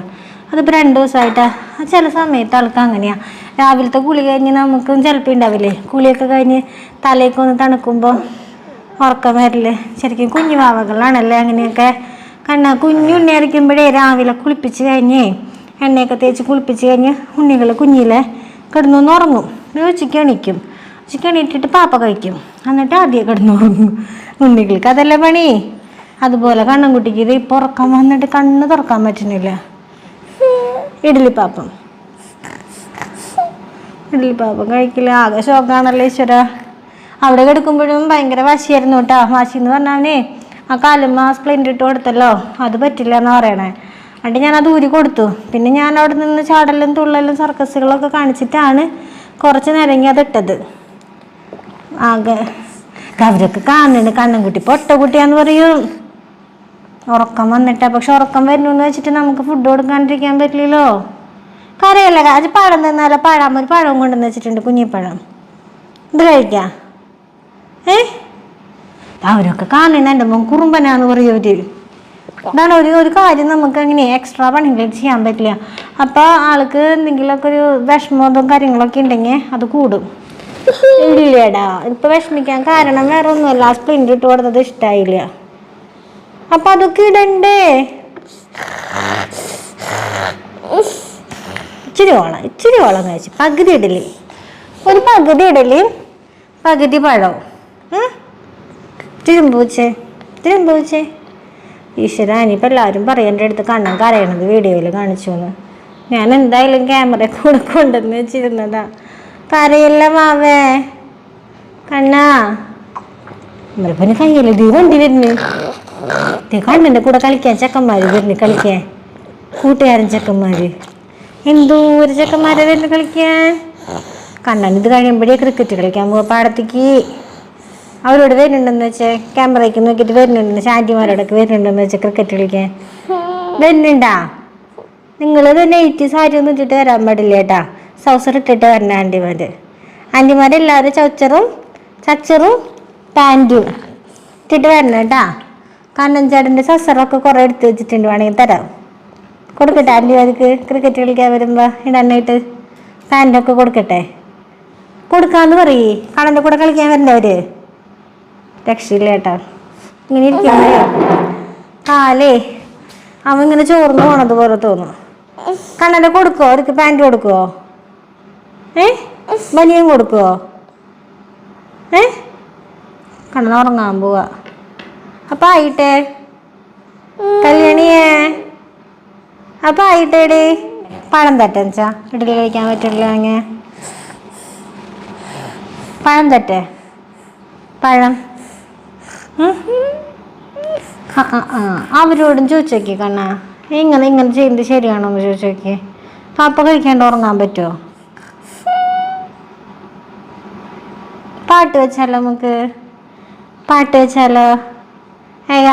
അതിപ്പോൾ 2 ദിവസമായിട്ടാണ്. ചില സമയത്ത് ആൾക്ക് അങ്ങനെയാണ്. രാവിലത്തെ കുളി കഴിഞ്ഞ് നമുക്കും ചിലപ്പോൾ ഉണ്ടാവില്ലേ, കുളിയൊക്കെ കഴിഞ്ഞ് തലയൊക്കെ ഒന്ന് തണുക്കുമ്പോൾ ഉറക്കം വരില്ലേ. ശരിക്കും കുഞ്ഞു വാവകളാണല്ലേ അങ്ങനെയൊക്കെ. കുഞ്ഞുണ്ണിയായിരിക്കുമ്പോഴേ രാവിലെ കുളിപ്പിച്ച് കഴിഞ്ഞ് എണ്ണയൊക്കെ തേച്ച് കുളിപ്പിച്ച് കഴിഞ്ഞ് ഉണ്ണികൾ കുഞ്ഞിലെ കിടന്നൊന്ന് ഉറങ്ങും. ഉച്ചയ്ക്ക് എണീക്കും. ഉച്ചയ്ക്ക് എണീറ്റിട്ട് പാപ്പ കഴിക്കും. എന്നിട്ട് ആദ്യം കിടന്നുറങ്ങും. ഉണ്ണികൾക്ക് അതല്ലേ പണി. അതുപോലെ കണ്ണൻകുട്ടിക്ക് ഇത് ഇപ്പോൾ ഉറക്കം വന്നിട്ട് കണ്ണ് തുറക്കാൻ പറ്റുന്നില്ല. ഇഡ്ഡലിപ്പാപ്പം കഴിക്കില്ല. ആകെ ശോകാണല്ലോ ഈശ്വര. അവിടെ കിടക്കുമ്പോഴും ഭയങ്കര വാശിയായിരുന്നു കേട്ടോ. വാശിന്ന് പറഞ്ഞാൽ ആ കാലുമ്മ സ്പ്ലിൻ്റ് ഇട്ട് കൊടുത്തല്ലോ, അത് പറ്റില്ല എന്ന് പറയണേ. എന്നിട്ട് ഞാനത് ഊരി കൊടുത്തു. പിന്നെ ഞാൻ അവിടെ നിന്ന് ചാടലും തുള്ളലും സർക്കസുകളൊക്കെ കാണിച്ചിട്ടാണ് കുറച്ച് നേരം അതിട്ടത്. ആകെ അവരൊക്കെ കാണുന്നുണ്ട് കണ്ണൻകുട്ടി പൊട്ടക്കുട്ടിയാന്ന് പറയും. ഉറക്കം വന്നിട്ടാ. പക്ഷെ ഉറക്കം വരുന്നു വെച്ചിട്ട് നമുക്ക് ഫുഡ് കൊടുക്കാണ്ടിരിക്കാൻ പറ്റില്ലല്ലോ. കറിയല്ല അത് പഴം തന്നാലോ. ഒരു പഴവും കൊണ്ടുവന്ന് വെച്ചിട്ടുണ്ട്, കുഞ്ഞിപ്പഴം. ഇത് കഴിക്കാം. അവരൊക്കെ കാണുന്ന എൻ്റെ മോൻ കുറുമ്പനാന്ന് പറയും അവര്. ഇതാണ് ഒരു കാര്യം നമുക്ക് അങ്ങനെ എക്സ്ട്രാ പണികൾ ചെയ്യാൻ പറ്റില്ല. അപ്പോൾ ആൾക്ക് എന്തെങ്കിലുമൊക്കെ ഒരു വിഷമവും കാര്യങ്ങളൊക്കെ ഉണ്ടെങ്കിൽ അത് കൂടും. ഇല്ലേടാ ഇപ്പം വിഷമിക്കാൻ കാരണം വേറെ ഒന്നുമല്ല, സ്പ്ലിൻ്റ് ഇട്ട് കൊടുത്തത് ഇഷ്ടമായില്ല. അപ്പം അതൊക്കെ ഇടണ്ടേ. ഇച്ചിരി വളം കഴിച്ചു. പകുതി ഇടല്, ഒരു പകുതി ഇടല്, പകുതി പഴവും. തിരുമ്പൂച്ചേ ഈശ്വര. ഇനിയിപ്പോൾ എല്ലാവരും പറയേണ്ട അടുത്ത് കണ്ണൻ കരയണത് വീഡിയോയിൽ കാണിച്ചു എന്ന്. ഞാൻ എന്തായാലും ക്യാമറ കൂടെ കൊണ്ടുവന്ന് വെച്ചിരുന്നതാ. കരയല്ല മാവേ കണ്ണാ. നമ്മളിപ്പോൾ കയ്യല്ലേ ഇത് വണ്ടി വരുന്നു. കണ്ണൻ്റെ കൂടെ കളിക്കാൻ ചെക്കന്മാർ വരുന്നു, കളിക്കാൻ കൂട്ടുകാരൻ ചെക്കന്മാർ. എന്തോരം ചെക്കന്മാരെ വരുന്നു കളിക്കാൻ. കണ്ണൻ ഇത് കഴിയുമ്പോഴേ ക്രിക്കറ്റ് കളിക്കാൻ പോവാ പാടത്തേക്ക്. അവരോട് വരുന്നുണ്ടെന്ന് വെച്ചാൽ ക്യാമറയ്ക്ക് നോക്കിയിട്ട് വരുന്നുണ്ടെന്ന് വെച്ചാൽ ആൻറ്റിമാരോടൊക്കെ വരുന്നുണ്ടെന്ന് വെച്ചാൽ ക്രിക്കറ്റ് കളിക്കാൻ വരുന്നുണ്ടാ. നിങ്ങൾ തന്നെ 80 സാരി ഒന്നും ഇട്ടിട്ട് വരാൻ പാടില്ല കേട്ടാ. സൗസർ ഇട്ടിട്ട് വരണ ആൻറ്റിമാരെല്ലാവരും ചച്ചറും പാൻറ്റും ഇട്ടിട്ട് വരണം കേട്ടാ. കണ്ണൻ ചേട്ടൻ്റെ സസറൊക്കെ കുറേ എടുത്ത് വെച്ചിട്ടുണ്ട്, വേണമെങ്കിൽ തരാം. കൊടുക്കട്ടെ ആൻറ്റിമാർക്ക് ക്രിക്കറ്റ് കളിക്കാൻ വരുമ്പോൾ ഇടാനായിട്ട് പാൻറ്റൊക്കെ കൊടുക്കട്ടെ. കൊടുക്കാന്ന് പറയേ. കണ്ണൻ്റെ കൂടെ കളിക്കാൻ വരണ്ടവർ രക്ഷയില്ല കേട്ടോ. ഇങ്ങനെ ഇരിക്കുന്നേ കാലേ അവൻ ഇങ്ങനെ ചോർന്ന് പോണത് പോലെ തോന്നും. കണ്ണൻ്റെ കൊടുക്കുമോ? അവർക്ക് പാൻറ്റ് കൊടുക്കുമോ? ബനിയൻ കൊടുക്കുമോ? കണ്ണൻ ഉറങ്ങാൻ പോവാ. അപ്പം ആയിട്ടേ കല്യാണിയേ. അപ്പം ആയിട്ടേടി പഴം തട്ടെച്ചാ ഇഡലി കഴിക്കാൻ പറ്റില്ല. അങ്ങനെ പഴം തട്ടെ പഴം. അവരോടും ചോദിച്ചോക്കി കണ്ണാ, ഇങ്ങനെ ചെയ്യുന്നത് ശരിയാണോ എന്ന് ചോദിച്ചോക്കി. പാപ്പ കഴിക്കാണ്ട് ഉറങ്ങാൻ പറ്റുമോ? പാട്ട് വെച്ചാലോ? നമുക്ക് പാട്ട് വെച്ചാലോ?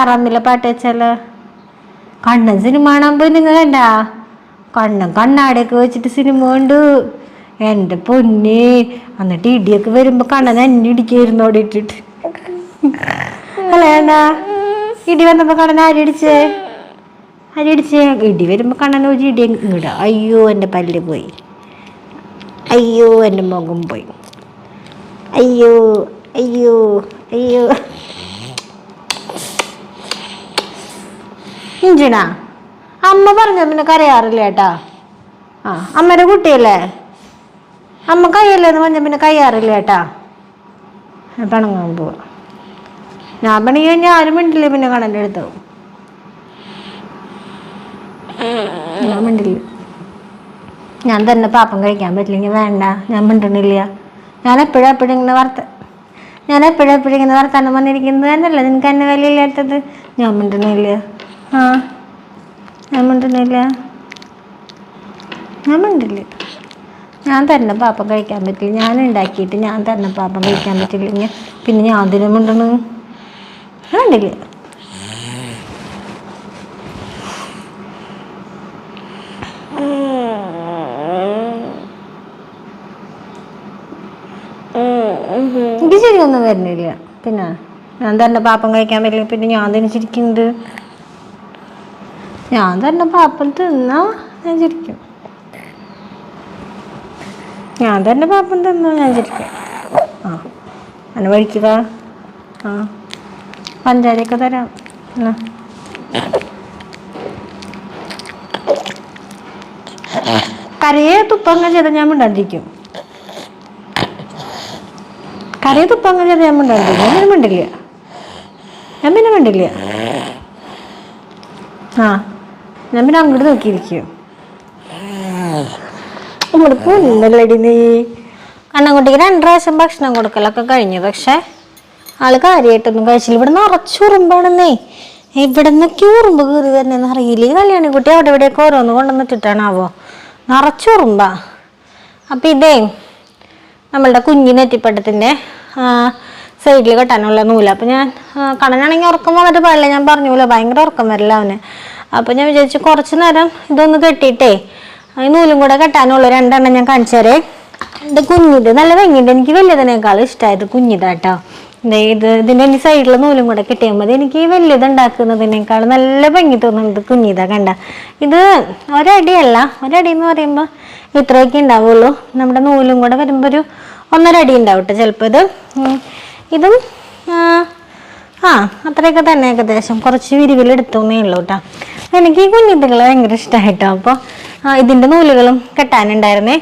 ആറാമില്ല പാട്ട് വെച്ചാലോ? കണ്ണൻ സിനിമ കാണാൻ പോയി നിങ്ങൾ കണ്ട? കണ്ണാടിയൊക്കെ വെച്ചിട്ട് സിനിമ കണ്ടു. എൻ്റെ പൊന്നെ. എന്നിട്ട് ഇടിയൊക്കെ വരുമ്പോൾ കണ്ണൻ എന്നെ ഇടിക്കായിരുന്നു അവിടെ ഇട്ടിട്ട്. അല്ലേണ്ടാ ഇടി വന്നപ്പോൾ കണ്ണൻ ആരടിച്ചേ? അരി അടിച്ച് ഇടി വരുമ്പോൾ കണ്ണൻ ഒരു ഇടി ഇട. അയ്യോ എൻ്റെ പല്ല് പോയി, അയ്യോ എൻ്റെ മുഖം പോയി, അയ്യോ അയ്യോ അയ്യോ. ഇഞ്ചിണ അമ്മ പറഞ്ഞ പിന്നെ കരയാറില്ല ഏട്ടാ. ആ അമ്മയുടെ കുട്ടിയല്ലേ, അമ്മ കയ്യല്ലേ എന്ന് പറഞ്ഞ പിന്നെ കയ്യാറില്ല ഏട്ടാ. പിണങ്ങാൻ പോവാ. ഞാൻ പണിക്ക് കഴിഞ്ഞാൽ ആരും മിണ്ടില്ല പിന്നെ കണ്ണൻ്റെ അടുത്ത്. ഞാൻ മിണ്ടില്ല. ഞാൻ തന്നെ പാപ്പം കഴിക്കാൻ പറ്റില്ലെങ്കിൽ വേണ്ട, ഞാൻ മിണ്ടണില്ല. ഞാൻ എപ്പോഴും ഇങ്ങനെ വർത്താനം വന്നിരിക്കുന്നത് തന്നെയല്ല നിനക്ക് എന്നെ വിലയില്ലാത്തത്. ഞാൻ മിണ്ടണില്ല. ആ ഞാൻ മിണ്ടണില്ല, ഞാൻ മിണ്ടില്ല. ഞാൻ തന്നെ പാപ്പം കഴിക്കാൻ പറ്റില്ല, ഞാൻ ഉണ്ടാക്കിയിട്ട് ഞാൻ തന്നെ പാപ്പം കഴിക്കാൻ പറ്റില്ലെങ്കിൽ പിന്നെ ഞാൻ അതിനും മിണ്ടണ്. ഞാൻ മിണ്ടില്ല. എനിക്ക് ശരിയൊന്നും വരുന്നില്ല. പിന്നെ ഞാൻ തന്നെ പാപ്പം കഴിക്കാൻ പറ്റില്ല പിന്നെ ഞാൻ തന്നെ ചിരിക്കുന്നുണ്ട്. ഞാൻ തന്നെ പാപ്പം തിന്നാ ഞാൻ ചിരിക്കും. ഞാൻ തന്നെ പാപ്പം തിന്നാ ഞാൻ ചിരിക്കും. ആ അങ്ങനെ കഴിക്കുക. ആ പഞ്ചാരയൊക്കെ തരാം. കരയെ തുപ്പങ്ങ ചെയ്ത ഞാൻ മിണ്ടാണ്ടിരിക്കും. കരയെ തുപ്പങ്ങ ചെയ്ത ഞാൻ മിണ്ടാണ്ടിരിക്കും. ഞാൻ പിന്നെ മിണ്ടില്ല. ആ ഞാൻ പിന്നെ അങ്ങോട്ട് നോക്കിയിരിക്കും. നമ്മുടെ പൊന്നല്ലടി നീ. കണ്ണൻകുട്ടിക്ക് 2 പ്രാവശ്യം ഭക്ഷണം കൊടുക്കലൊക്കെ കഴിഞ്ഞു. പക്ഷെ ആള് കാര്യമായിട്ടൊന്നും കഴിച്ചില്ല. ഇവിടെ നിറച്ച് ഉറുമ്പാണെന്നേ. ഇവിടെ നിന്നൊക്കെ ഉറുമ്പ് കയറി തന്നെയെന്ന് അറിയില്ല. ഈ കല്യാണിക്കുട്ടി അവിടെ ഇവിടെയൊക്കെ ഓരോന്ന് കൊണ്ടുവന്നിട്ടിട്ടാണാവോ, നിറച്ച് ഉറുമ്പാ. അപ്പം ഇതേ നമ്മളുടെ കുഞ്ഞി നെറ്റിപ്പട്ടത്തിൻ്റെ സൈഡിൽ കെട്ടാനുള്ള നൂല്. അപ്പം ഞാൻ കണ്ണനാണെങ്കിൽ ഉറക്കം വന്നിട്ട് പാടില്ല, ഞാൻ പറഞ്ഞൂല്ലോ ഭയങ്കര ഉറക്കം വരില്ല അവന്. അപ്പം ഞാൻ വിചാരിച്ചു കുറച്ച് നേരം ഇതൊന്ന് കെട്ടിയിട്ടേ ഈ നൂലും കൂടെ കെട്ടാനുള്ള 2 എണ്ണം ഞാൻ കാണിച്ചു തരേ. ഇത് കുഞ്ഞിത് നല്ല ഭംഗിയുണ്ട്. എനിക്ക് വലിയതിനേക്കാളും ഇഷ്ടമായത് കുഞ്ഞിതാട്ടോ. ഇതിൻ്റെ ഈ സൈഡിലെ നൂലും കൂടെ കിട്ടിയാൽ മതി. എനിക്ക് ഈ വലിയത് ഉണ്ടാക്കുന്നതിനേക്കാൾ നല്ല ഭംഗി തോന്നുന്നത് കുഞ്ഞിതാ. കണ്ട, ഇത് ഒരടിയല്ല, ഒരടി എന്ന് പറയുമ്പോൾ ഇത്രയൊക്കെ ഉണ്ടാവുള്ളൂ. നമ്മുടെ നൂലും കൂടെ വരുമ്പോൾ ഒരു 1.5 അടി ഉണ്ടാവും കേട്ടോ ചിലപ്പോൾ. ഇതും അത്രയൊക്കെ തന്നെ ഏകദേശം. കുറച്ച് വിരിവിലെടുത്തോന്നേ ഉള്ളൂ കേട്ടോ. എനിക്ക് ഈ കുഞ്ഞിതുകൾ ഭയങ്കര ഇഷ്ടമായിട്ടോ. അപ്പോൾ ഇതിൻ്റെ നൂലുകളും കെട്ടാനുണ്ടായിരുന്നേ.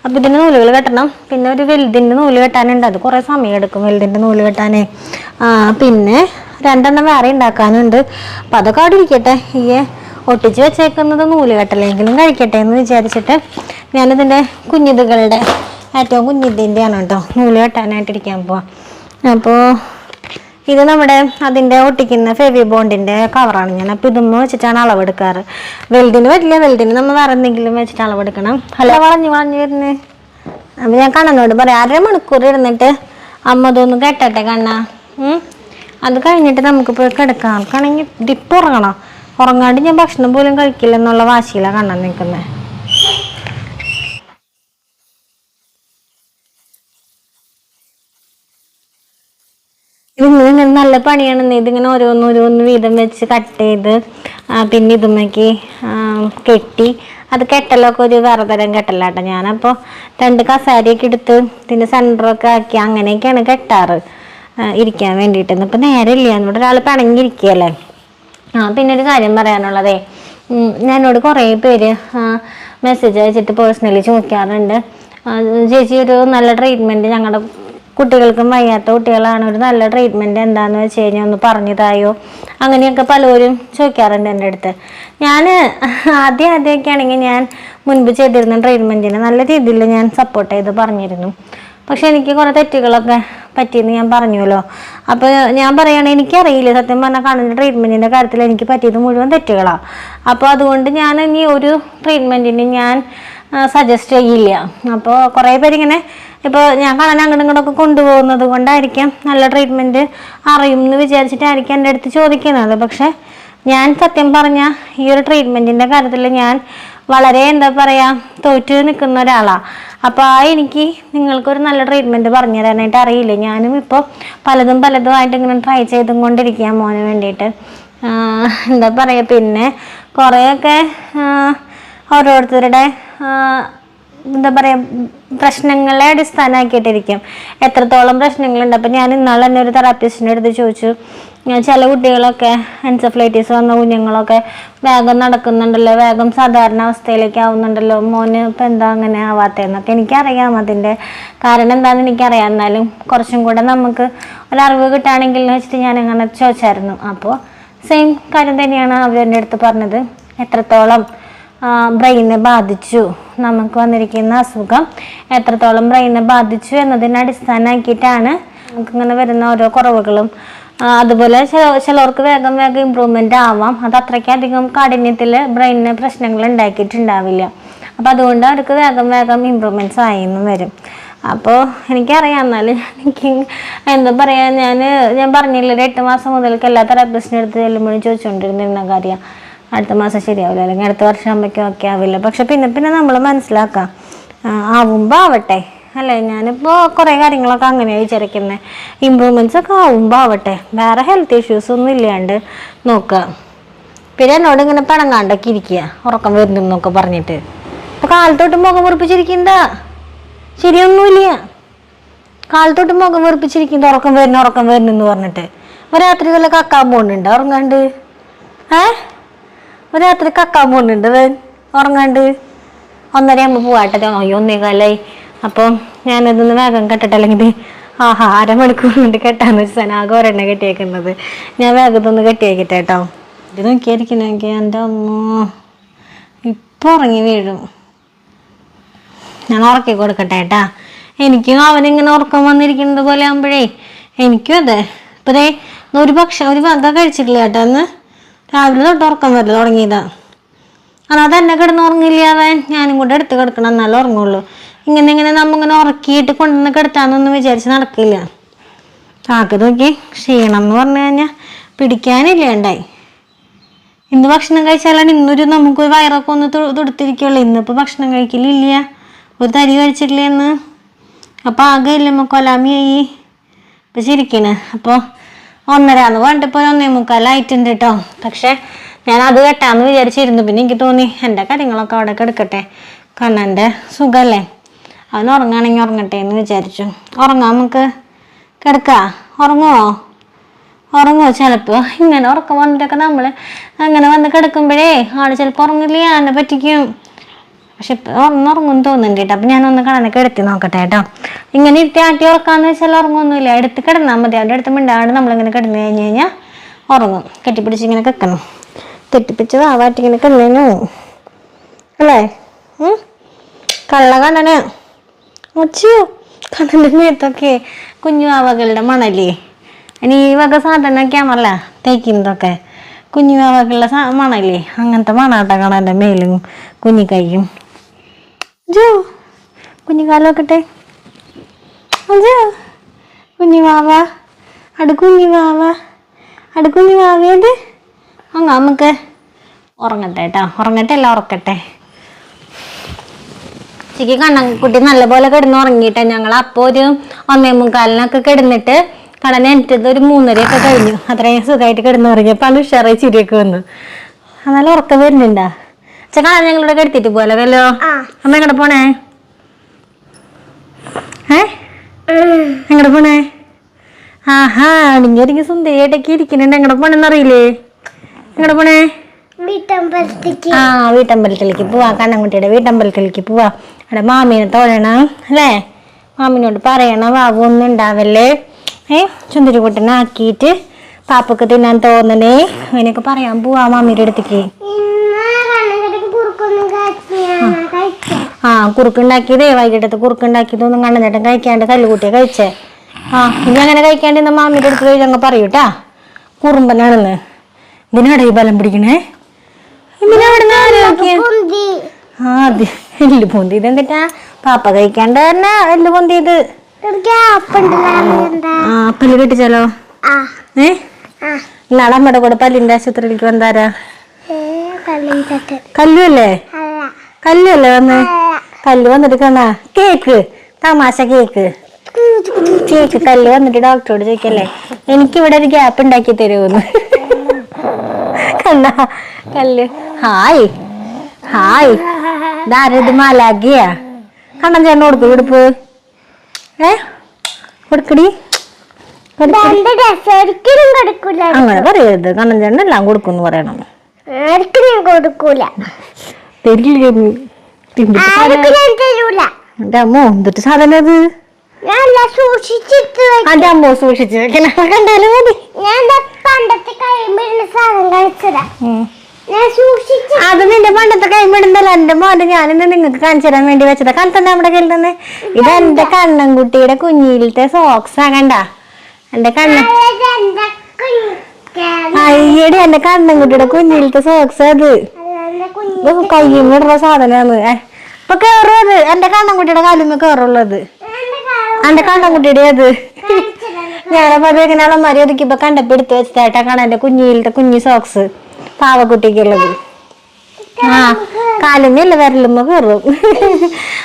അപ്പോൾ ഇതിൻ്റെ നൂലുകൾ കെട്ടണം. പിന്നെ ഒരു വലുതിൻ്റെ നൂല് കെട്ടാനുണ്ട്, അത് കുറേ സമയം എടുക്കും വലുതിൻ്റെ നൂല് കെട്ടാനേ. പിന്നെ 2 എണ്ണം വേറെ ഉണ്ടാക്കാനുണ്ട്. അപ്പം അതൊക്കെ അവിടെ ഇരിക്കട്ടെ. ഈ ഒട്ടിച്ച് വെച്ചേക്കുന്നത് നൂല് കെട്ടലെങ്കിലും കഴിക്കട്ടെ എന്ന് വിചാരിച്ചിട്ട് ഞാനിതിൻ്റെ കുഞ്ഞിതുകളുടെ ഏറ്റവും കുഞ്ഞിതിൻ്റെയാണ് കേട്ടോ നൂല് കെട്ടാനായിട്ടിരിക്കാൻ പോവാം. അപ്പോൾ ഇത് നമ്മുടെ അതിൻ്റെ ഒട്ടിക്കുന്ന ഫെവി ബോണ്ടിൻ്റെ കവറാണ് ഞാൻ. അപ്പോൾ ഇതൊന്നും വെച്ചിട്ടാണ് അളവെടുക്കാറ്. വെൽഡിന് പറ്റില്ല, വെൽഡിന് നമ്മൾ വേറെ എന്തെങ്കിലും വെച്ചിട്ട് അളവെടുക്കണം. ഹലോ വളഞ്ഞു വരുന്നേ. അപ്പോൾ ഞാൻ കണ്ണനോട് പറയാം 1/2 മണിക്കൂർ ഇരുന്നിട്ട് അമ്മ ഇതൊന്ന് കെട്ടട്ടെ കണ്ണ. അത് കഴിഞ്ഞിട്ട് നമുക്ക് പോയി കിടക്കാം. ആൾക്കാണെങ്കിൽ ഡിപ്പ് ഉറങ്ങണം. ഉറങ്ങാണ്ട് ഞാൻ ഭക്ഷണം പോലും കഴിക്കില്ല എന്നുള്ള വാശിയിലാണ് കണ്ണൻ നിൽക്കുന്നത്. ഇതിങ്ങനെ നല്ല പണിയാണെന്ന്. ഇതിങ്ങനെ ഓരോന്ന് വീതം വെച്ച് കട്ട് ചെയ്ത് പിന്നെ ഇതുമ്മക്ക് കെട്ടി, അത് കെട്ടലൊക്കെ ഒരു വേറെ തരം കെട്ടലാട്ടോ. ഞാനപ്പോൾ 2 കസാരയൊക്കെ എടുത്ത് ഇതിൻ്റെ സെൻറ്ററൊക്കെ ആക്കി അങ്ങനെയൊക്കെയാണ് കെട്ടാറ് ഇരിക്കാൻ വേണ്ടിയിട്ട്. ഇപ്പം നേരെ ഇല്ല, എന്നോട് ഒരാൾ പിണങ്ങിയിരിക്കുകയല്ലേ. പിന്നെ ഒരു കാര്യം പറയാനുള്ളതേ, എന്നോട് കുറേ പേര് മെസ്സേജ് അയച്ചിട്ട് പേഴ്സണലി ചോദിക്കാറുണ്ട്, ചേച്ചി ഒരു നല്ല ട്രീറ്റ്മെൻറ്റ് ഞങ്ങളുടെ കുട്ടികൾക്കും വയ്യാത്ത കുട്ടികളാണ്, ഒരു നല്ല ട്രീറ്റ്മെൻറ്റ് എന്താണെന്ന് വെച്ച് കഴിഞ്ഞാൽ ഒന്ന് പറഞ്ഞതായോ, അങ്ങനെയൊക്കെ പലരും ചോദിക്കാറുണ്ട് എൻ്റെ അടുത്ത്. ഞാൻ ആദ്യമൊക്കെ ആണെങ്കിൽ ഞാൻ മുൻപ് ചെയ്തിരുന്ന ട്രീറ്റ്മെൻറ്റിന് നല്ല രീതിയിൽ ഞാൻ സപ്പോർട്ട് ചെയ്ത് പറഞ്ഞിരുന്നു. പക്ഷെ എനിക്ക് കുറേ തെറ്റുകളൊക്കെ പറ്റിയെന്ന് ഞാൻ പറഞ്ഞല്ലോ. അപ്പോൾ ഞാൻ പറയുകയാണെങ്കിൽ എനിക്കറിയില്ല, സത്യം പറഞ്ഞാൽ കണ്ണിൻ്റെ ട്രീറ്റ്മെൻറ്റിൻ്റെ കാര്യത്തിൽ എനിക്ക് പറ്റിയത് മുഴുവൻ തെറ്റുകളാണ്. അപ്പോൾ അതുകൊണ്ട് ഞാൻ ഇനി ഒരു ട്രീറ്റ്മെൻറ്റിന് ഞാൻ സജസ്റ്റ് ചെയ്യില്ല. അപ്പോൾ കുറേ പേരിങ്ങനെ ഇപ്പോൾ ഞാൻ കാണാൻ അങ്ങോട്ടും ഇങ്ങോട്ടൊക്കെ കൊണ്ടുപോകുന്നത് കൊണ്ടായിരിക്കാം നല്ല ട്രീറ്റ്മെൻറ്റ് അറിയും എന്ന് വിചാരിച്ചിട്ടായിരിക്കും എൻ്റെ അടുത്ത് ചോദിക്കുന്നത്. പക്ഷെ ഞാൻ സത്യം പറഞ്ഞാൽ ഈ ഒരു ട്രീറ്റ്മെൻറ്റിൻ്റെ കാര്യത്തിൽ ഞാൻ വളരെ തോറ്റു നിൽക്കുന്ന ഒരാളാണ്. അപ്പോൾ എനിക്ക് നിങ്ങൾക്കൊരു നല്ല ട്രീറ്റ്മെൻറ്റ് പറഞ്ഞു തരാനായിട്ട് അറിയില്ല. ഞാനും ഇപ്പോൾ പലതുമായിട്ട് ഇങ്ങനെ ട്രൈ ചെയ്തും കൊണ്ടിരിക്കുക മോന് വേണ്ടിയിട്ട്. പിന്നെ കുറേയൊക്കെ ഓരോരുത്തരുടെ എന്താ പറയുക പ്രശ്നങ്ങളെ അടിസ്ഥാനമാക്കിയിട്ടിരിക്കും എത്രത്തോളം പ്രശ്നങ്ങളുണ്ട്. അപ്പം ഞാൻ ഇന്നാൾ തന്നെ ഒരു തെറാപ്പിസ്റ്റിൻ്റെ അടുത്ത് ചോദിച്ചു, ചില കുട്ടികളൊക്കെ എൻസെഫലൈറ്റിസ് വന്ന കുഞ്ഞുങ്ങളൊക്കെ വേഗം നടക്കുന്നുണ്ടല്ലോ, വേഗം സാധാരണ അവസ്ഥയിലേക്ക് ആവുന്നുണ്ടല്ലോ, മോന് ഇപ്പം എന്താ അങ്ങനെ ആവാത്തതെന്നൊക്കെ. എനിക്കറിയാം അതിൻ്റെ കാരണം എന്താണെന്ന് എനിക്കറിയാം. എന്നാലും കുറച്ചും കൂടെ നമുക്ക് ഒരറിവ് കിട്ടുകയാണെങ്കിൽ എന്ന് വെച്ചിട്ട് ഞാനങ്ങനെ ചോദിച്ചായിരുന്നു. അപ്പോൾ സെയിം കാര്യം തന്നെയാണ് അവരെൻ്റെ അടുത്ത് പറഞ്ഞത്. എത്രത്തോളം ബ്രെയിനെ ബാധിച്ചു, നമുക്ക് വന്നിരിക്കുന്ന അസുഖം എത്രത്തോളം ബ്രെയിനെ ബാധിച്ചു എന്നതിനെ അടിസ്ഥാനമാക്കിയിട്ടാണ് നമുക്കിങ്ങനെ വരുന്ന ഓരോ കുറവുകളും. അതുപോലെ ചിലർക്ക് വേഗം ഇമ്പ്രൂവ്മെൻ്റ് ആവാം. അത് അത്രയ്ക്കധികം കാഠിന്യത്തിൽ ബ്രെയിനിന് പ്രശ്നങ്ങൾ ഉണ്ടാക്കിയിട്ടുണ്ടാവില്ല. അപ്പോൾ അതുകൊണ്ട് അവർക്ക് വേഗം ഇമ്പ്രൂവ്മെൻറ്റ്സ് ആയിന്നും വരും. അപ്പോൾ എനിക്കറിയാം. എന്നാലും എനിക്ക് എന്താ പറയുക, ഞാൻ പറഞ്ഞില്ല, ഒരു 8 മാസം മുതൽക്ക് എല്ലാ തെറാപ്പിസ്റ്റിൻ്റെ അടുത്ത് ചെല്ലുമ്പോഴും ചോദിച്ചുകൊണ്ടിരുന്ന കാര്യം അടുത്ത മാസം ശരിയാവില്ല, അല്ലെങ്കിൽ അടുത്ത വർഷം ആകുമ്പോഴേക്കും ഒക്കെ ആവില്ല. പക്ഷെ പിന്നെ നമ്മൾ മനസ്സിലാക്കാം, ആവുമ്പോൾ ആവട്ടെ അല്ലേ. ഞാനിപ്പോൾ കുറേ കാര്യങ്ങളൊക്കെ അങ്ങനെയാണ് വിചാരിക്കുന്നത്. ഇമ്പ്രൂവ്മെൻറ്റ്സ് ഒക്കെ ആവുമ്പോൾ ആവട്ടെ, വേറെ ഹെൽത്ത് ഇഷ്യൂസ് ഒന്നും ഇല്ലാണ്ട് നോക്കുക. പിന്നെ എന്നോട് ഇങ്ങനെ പണങ്ങാണ്ടൊക്കെ ഇരിക്കുക, ഉറക്കം വരുന്നൊക്കെ പറഞ്ഞിട്ട്. അപ്പോൾ കാലത്തോട്ട് മുഖം വെറുപ്പിച്ചിരിക്കുന്നതാ, ശരിയൊന്നുമില്ല. കാലത്തോട്ട് മുഖം വെറുപ്പിച്ചിരിക്കുന്നത് ഉറക്കം വരുന്നെന്ന് പറഞ്ഞിട്ട്. രാത്രി വല്ല കക്കാൻ പോകുന്നുണ്ട് ഉറങ്ങാണ്ട്? രാത്രി കക്കാൻ പോകുന്നുണ്ട് ഉറങ്ങാണ്ട്? 1:30 പോവാട്ടെ. അയ്യോ 1:15. അപ്പോൾ ഞാനതൊന്ന് വേഗം കെട്ടട്ടെ, അല്ലെങ്കിൽ അരമണിക്കൂർ കൊണ്ട് കെട്ടാന്ന് വെച്ചാൽ ആകെ ഒരെണ്ണ കെട്ടിയേക്കുന്നത്. ഞാൻ വേഗത്തൊന്ന് കെട്ടിയേക്കട്ടെ കേട്ടോ. ഇത് നോക്കിയായിരിക്കണമെങ്കിൽ എൻ്റെ അമ്മ ഇപ്പോൾ ഉറങ്ങി വീഴും. ഞാൻ ഉറക്കി കൊടുക്കട്ടെ കേട്ടാ. എനിക്കും അവനിങ്ങനെ ഉറക്കം വന്നിരിക്കുന്നത് പോലെ ആകുമ്പോഴേ എനിക്കും അതെ. ഇപ്പം ഒരു വക കഴിച്ചിട്ടില്ല കേട്ടോ. അന്ന് രാവിലെ തൊട്ട് ഉറക്കം വരല് തുടങ്ങിയതാ. അത് എന്നെ കിടന്ന് ഉറങ്ങില്ല അവൻ, ഞാനും കൂടെ എടുത്ത് കിടക്കണം, എന്നാലും ഉറങ്ങുള്ളൂ. ഇങ്ങനെ നമ്മിങ്ങനെ ഉറക്കിയിട്ട് കൊണ്ടുവന്ന് കിടത്താന്നൊന്നും വിചാരിച്ച് നടക്കില്ല. ആക്ക് നോക്കി ക്ഷീണം എന്ന് പറഞ്ഞു കഴിഞ്ഞാൽ പിടിക്കാനില്ല ഉണ്ടായി. ഇന്ന് ഭക്ഷണം കഴിച്ചാലാണ് ഇന്നൊരു നമുക്ക് വയറൊക്കെ ഒന്ന് തുടുത്തിരിക്കുള്ളൂ. ഇന്നിപ്പോൾ ഭക്ഷണം കഴിക്കലില്ല, ഒരു തരി കഴിച്ചിട്ടില്ല എന്ന്. അപ്പോൾ ആകെ ഇല്ലമ്മ കൊലാമിയായി ഇപ്പം ചിരിക്കണ്. അപ്പോൾ 1:30 പറഞ്ഞിട്ടിപ്പോൾ 1:45 കേട്ടോ. പക്ഷെ ഞാൻ അത് കെട്ടാന്ന് വിചാരിച്ചിരുന്നു. പിന്നെ എനിക്ക് തോന്നി എൻ്റെ കാര്യങ്ങളൊക്കെ അവിടെ കിടക്കട്ടെ, കാരണം എൻ്റെ സുഖമല്ലേ, അവൻ ഉറങ്ങുകയാണെങ്കിൽ ഉറങ്ങട്ടെ എന്ന് വിചാരിച്ചു. ഉറങ്ങാം, നമുക്ക് കിടക്കാം. ഉറങ്ങുമോ? ചിലപ്പോൾ ഇങ്ങനെ ഉറക്കം വന്നിട്ടൊക്കെ നമ്മൾ അങ്ങനെ വന്ന് കിടക്കുമ്പോഴേ ആൾ ചിലപ്പോൾ ഉറങ്ങില്ല, എന്നെ പറ്റിക്കും. പക്ഷെ ഇപ്പം ഉറങ്ങുമെന്ന് തോന്നുന്നുണ്ട് കേട്ടോ. അപ്പം ഞാനൊന്ന് കടന്നൊക്കെ എടുത്തി നോക്കട്ടെ കേട്ടോ. ഇങ്ങനെ ഇരുത്തി ആട്ടി ഉറക്കാന്ന് വെച്ചാൽ ഉറങ്ങുമൊന്നുമില്ല, എടുത്ത് കിടന്നാൽ മതി. അവൻ്റെ അടുത്ത് മിണ്ടാണ്ട് നമ്മളിങ്ങനെ കിടന്നു കഴിഞ്ഞ് കഴിഞ്ഞാൽ ഉറങ്ങും. കെട്ടിപ്പിടിച്ച് ഇങ്ങനെ വെക്കണം, തെറ്റിപ്പിച്ച് വാവാറ്റിങ്ങനെ കിടന്നു അല്ലേ. കള്ള കണ്ണന് മുച്ചിയോ, കണ്ണൻ്റെ മേത്തൊക്കെ കുഞ്ഞു വാവകളുടെ മണല്ലേ. ഇനി ഈ വക സാധനമൊക്കെ ആണല്ലോ തേക്കുന്നതൊക്കെ, കുഞ്ഞു വാവകളുടെ മണല്ലേ, അങ്ങനത്തെ മണാട്ട കണ്ണൻ്റെ മേലും കുഞ്ഞിക്കൈയും. ജോ കുഞ്ഞിക്കാലം നോക്കട്ടെ. ജോ കുഞ്ഞുവാവ, കുഞ്ഞുവാവേത് നമുക്ക് ഉറങ്ങട്ടെ കേട്ടോ. ഉറങ്ങട്ടെ അല്ല ഉറക്കട്ടെ. ഉച്ചയ്ക്ക് കണ്ണൻകുട്ടി നല്ലപോലെ കിടന്ന് ഉറങ്ങിയിട്ടെ. ഞങ്ങൾ അപ്പോൾ ഒരു 1:45 കിടന്നിട്ട് കടന എനിറ്റത് ഒരു 3:30 കഴിഞ്ഞു. അത്രയും സുഖമായിട്ട് കിടന്നുറങ്ങിയപ്പോൾ അത് ഉഷാറായി ചിരിയൊക്കെ വന്നു. എന്നാലും ഉറക്കം വരുന്നുണ്ടാ? കാണാൻ ഞങ്ങളിവിടെ കെടുത്തിട്ട് പോലല്ലോ. അമ്മ എങ്ങടെ പോണേ? എങ്ങടെ പോണേ? അടിഞ്ഞൊരുങ്ങി സുന്ദരിയായിട്ടൊക്കെ ഇരിക്കുന്നുണ്ട്. എങ്ങടെ പോണെന്നറിയില്ലേ? എങ്ങടെ പോണേ? വീട്ടമ്പലത്തിലേക്ക് പോവാ. കണ്ണൻകുട്ടിയുടെ വീട്ടമ്പലത്തിലേക്ക് പോവാ. അവിടെ മാമീനെ തൊഴണം അല്ലേ. മാമിനോട് പറയണം വാവു ഒന്നും ഉണ്ടാവല്ലേ, ചുന്ദരിക്കുട്ടനാക്കിയിട്ട് പാപ്പൊക്കെ തിന്നാൻ തോന്നണേ, അങ്ങനെയൊക്കെ പറയാൻ പോവാ മാമിയുടെ അടുത്തേക്ക്. കുറുക്കുണ്ടാക്കിയതേ വൈകിട്ടത്തെ കുറുക്കുണ്ടാക്കിയതൊന്നും കണ്ണനേട്ടൻ കഴിക്കാണ്ട് കല്ലുകുട്ടിയെ കഴിച്ചേ. ഇനി അങ്ങനെ കഴിക്കാണ്ട് ഇന്ന് മാമിയുടെ അടുത്ത് കഴിഞ്ഞ് അങ്ങ് പറയൂട്ടാ കുറുമ്പനാണെന്ന്. ഇതിനാടെ ഈ ബലം പിടിക്കണേ? എല്ല് പൊന്തി ഇതെന്തിട്ടാ പാപ്പ കഴിക്കാണ്ട് തന്നെ എല്ല് പൊന്തിയത്. പല്ല് കെട്ടിച്ചാലോ? നാളെ അമ്മയുടെ കൂടെ പല്ലിന്റെ ആശുപത്രിയിലേക്ക് വന്നാരാ? കല്ലുവല്ലേ വന്ന്? കല്ല് വന്നിട്ട് കാണാ കേക്ക്, തമാശ കേക്ക് കല്ല് വന്നിട്ട് ഡോക്ടറോട് ചോദിക്കല്ലേ എനിക്കിവിടെ ഒരു ഗ്യാപ്പ് ഉണ്ടാക്കി തരുമെന്ന്. കണ്ണാ കല്ല്. ഹായ് ഹായ്, ഇതാരത് മാലാഖിയാ? കണ്ണൻ ചേട്ടൻ കൊടുക്കൂ ഉടുപ്പ്. കൊടുക്കടി. അങ്ങനെ പറയരുത്, കണ്ണൻ ചേട്ടൻ എല്ലാം കൊടുക്കും പറയണം. എന്റെ അമ്മോ എന്തൊരു സാധനം അത്. എന്റെ അമ്മോ സൂക്ഷിച്ച് കണ്ടാലും മതി. അത് നിന്റെ പണ്ടത്തെ കൈമിടുന്നല്ലോ എന്റെ മോന്റെ. ഞാനിന്ന് നിങ്ങൾക്ക് കാണിച്ചു തരാൻ വേണ്ടി വെച്ചതാ. കണ്ടോ നമ്മുടെ കയ്യിൽ തന്നെ. ഇത് എന്റെ കണ്ണൻകുട്ടിയുടെ കുഞ്ഞിലത്തെ സോക്സ് ആകണ്ട. എന്റെ അയ്യടി എന്റെ കണ്ണൻകുട്ടിയുടെ കുഞ്ഞിലത്തെ സോക്സ്. അത് കയ്യുമിടുന്ന സാധനമാണ്. ഇപ്പൊ കേറും അത്. എന്റെ കണ്ണൻകുട്ടിയുടെ കാലുമ്മ കേറുള്ളത് എന്റെ കണ്ണൻകുട്ടിയുടെ. അത് ഞാനപ്പോ അത് എങ്ങനെ അളമാരി ഒതുക്കിപ്പോ കണ്ടപ്പോ എടുത്ത് വെച്ചതായിട്ടാ കാണാൻ. എന്റെ കുഞ്ഞിലത്തെ കുഞ്ഞി സോക്സ് പാവക്കുട്ടിക്കുള്ളത്. കാലുമ്മല്ല വിരലുമ്മ കയറും.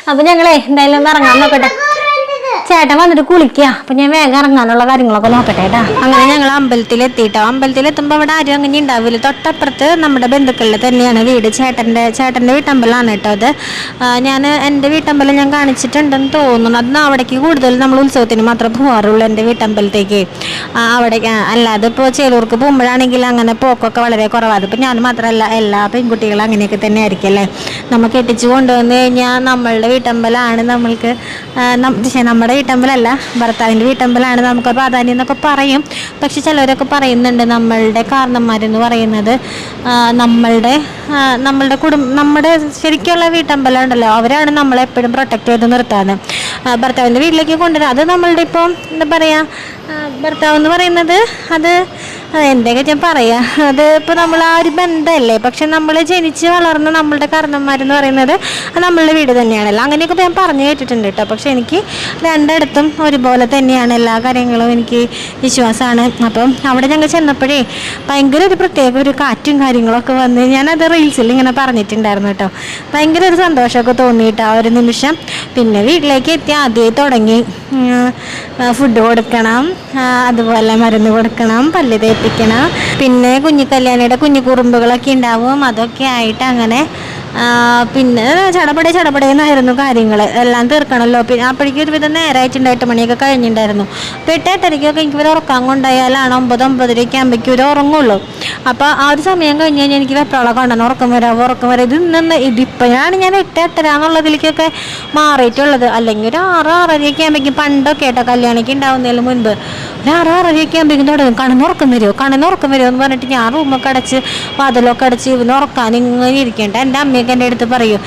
അപ്പൊ ഞങ്ങളെ എന്തായാലും ഇറങ്ങാൻ നോക്കട്ടെ. ചേട്ടൻ വന്നിട്ട് കുളിക്കുക. അപ്പൊ ഞാൻ വേഗം ഇറങ്ങാനുള്ള കാര്യങ്ങളൊക്കെ നോക്കട്ടെ കേട്ടാ. അങ്ങനെ ഞങ്ങൾ അമ്പലത്തിലെത്തിട്ടോ. അമ്പലത്തിലെത്തുമ്പോ അവിടെ ആരും അങ്ങനെ ഉണ്ടാവില്ല. തൊട്ടപ്പുറത്ത് നമ്മുടെ ബന്ധുക്കളിൽ തന്നെയാണ് വീട്. ചേട്ടന്റെ വീട്ടമ്പലമാണ് കേട്ടോ അത്. ഞാൻ എൻ്റെ വീട്ടമ്പലം ഞാൻ കാണിച്ചിട്ടുണ്ടെന്ന് തോന്നുന്നു. അത് അവിടേക്ക് കൂടുതൽ നമ്മൾ ഉത്സവത്തിന് മാത്രമേ പോകാറുള്ളൂ, എൻ്റെ വീട്ടമ്പലത്തേക്ക്. അവിടെ അല്ലാതെ ഇപ്പോൾ ചേലൂർക്ക് പോകുമ്പോഴാണെങ്കിൽ അങ്ങനെ പോക്കൊക്കെ വളരെ കുറവാണ്. അതിപ്പോൾ ഞാൻ മാത്രമല്ല, എല്ലാ പെൺകുട്ടികളും അങ്ങനെയൊക്കെ തന്നെ ആയിരിക്കും അല്ലേ. നമ്മൾ കെട്ടിച്ച് കൊണ്ടുവന്ന് കഴിഞ്ഞാൽ നമ്മളുടെ വീട്ടമ്പലമാണ് നമ്മൾക്ക്, നമ്മുടെ വീട്ടമ്പലമല്ല ഭർത്താവിൻ്റെ വീട്ടമ്പലമാണ് നമുക്ക് പ്രാധാന്യം എന്നൊക്കെ പറയും. പക്ഷെ ചിലവരൊക്കെ പറയുന്നുണ്ട് നമ്മളുടെ കാരണന്മാരെന്ന് പറയുന്നത് നമ്മുടെ ശരിക്കുള്ള വീട്ടമ്പലം ഉണ്ടല്ലോ, അവരാണ് നമ്മളെപ്പോഴും പ്രൊട്ടക്റ്റ് ചെയ്ത് നിർത്താന്ന്. ഭർത്താവിൻ്റെ വീട്ടിലേക്ക് കൊണ്ടുവരാം. അത് നമ്മളുടെ ഇപ്പം എന്താ പറയുക, ഭർത്താവ് എന്ന് പറയുന്നത് അത് എന്തൊക്കെ ഞാൻ പറയാ, അത് ഇപ്പോൾ നമ്മൾ ആ ഒരു ബന്ധമല്ലേ. പക്ഷെ നമ്മൾ ജനിച്ച് വളർന്ന നമ്മളുടെ കാരണന്മാരെന്ന് പറയുന്നത് നമ്മളുടെ വീട് തന്നെയാണല്ലോ. അങ്ങനെയൊക്കെ ഞാൻ പറഞ്ഞു കേട്ടിട്ടുണ്ട് കേട്ടോ. പക്ഷെ എനിക്ക് രണ്ടിടത്തും ഒരുപോലെ തന്നെയാണ് എല്ലാ കാര്യങ്ങളും, എനിക്ക് വിശ്വാസമാണ്. അപ്പം അവിടെ ഞങ്ങൾ ചെന്നപ്പോഴേ ഭയങ്കര ഒരു പ്രത്യേക ഒരു കാറ്റും കാര്യങ്ങളൊക്കെ വന്ന് ഞാനത് റീൽസിൽ ഇങ്ങനെ പറഞ്ഞിട്ടുണ്ടായിരുന്നു കേട്ടോ. ഭയങ്കര ഒരു സന്തോഷമൊക്കെ തോന്നിയിട്ട് ആ ഒരു നിമിഷം. പിന്നെ വീട്ടിലേക്ക് എത്തി ആദ്യമേ തുടങ്ങി ഫുഡ് കൊടുക്കണം, അതുപോലെ മരുന്ന് കൊടുക്കണം, പല്ല് തേപ്പിക്കണം, പിന്നെ കുഞ്ഞിക്കല്യാണിയുടെ കുഞ്ഞു കുറുമ്പുകളൊക്കെ ഉണ്ടാവും. അതൊക്കെ ആയിട്ട് അങ്ങനെ പിന്നെ ചടപടേന്നായിരുന്നു കാര്യങ്ങൾ. എല്ലാം തീർക്കണമല്ലോ. പിന്നെ അപ്പോഴേക്കും ഒരുവിധം നേരമായിട്ടുണ്ട്. 8 മണിയൊക്കെ കഴിഞ്ഞിട്ടുണ്ടായിരുന്നു. അപ്പോൾ 8-8:30 എനിക്ക് ഇവർ ഉറക്കാൻ കൊണ്ടുപോയാലാണ് 9-9:30 ആകുമ്പോഴേക്കും ഇവർ ഉറങ്ങുള്ളൂ. അപ്പോൾ ആ ഒരു സമയം കഴിഞ്ഞ് കഴിഞ്ഞാൽ എനിക്ക് വെപ്രോളം കൊണ്ടുവന്ന് ഉറക്കം വരാം. ഇതിപ്പോഴാണ് ഞാൻ 8-8:30 എന്നുള്ളതിലേക്കൊക്കെ മാറിയിട്ടുള്ളത്. അല്ലെങ്കിൽ ഒരു 6-6:30 ആകുമ്പോഴേക്കും പണ്ടൊക്കെ കേട്ടോ, കല്യാണിക്ക് ഉണ്ടാവുന്നതിന് മുൻപ് ഒരു 6-6:30 ആകുമ്പോഴേക്കും തുടങ്ങും കണ്ണെന്നുറക്കം വരുമോ എന്ന് പറഞ്ഞിട്ട് ഞാൻ റൂമൊക്കെ അടച്ച് വാതിലൊക്കെ അടച്ച് ഇവന് ഉറക്കാൻ ഇങ്ങനെ ഇരിക്കേണ്ട. എൻ്റെ അമ്മയൊക്കെ എൻ്റെ അടുത്ത് പറയും.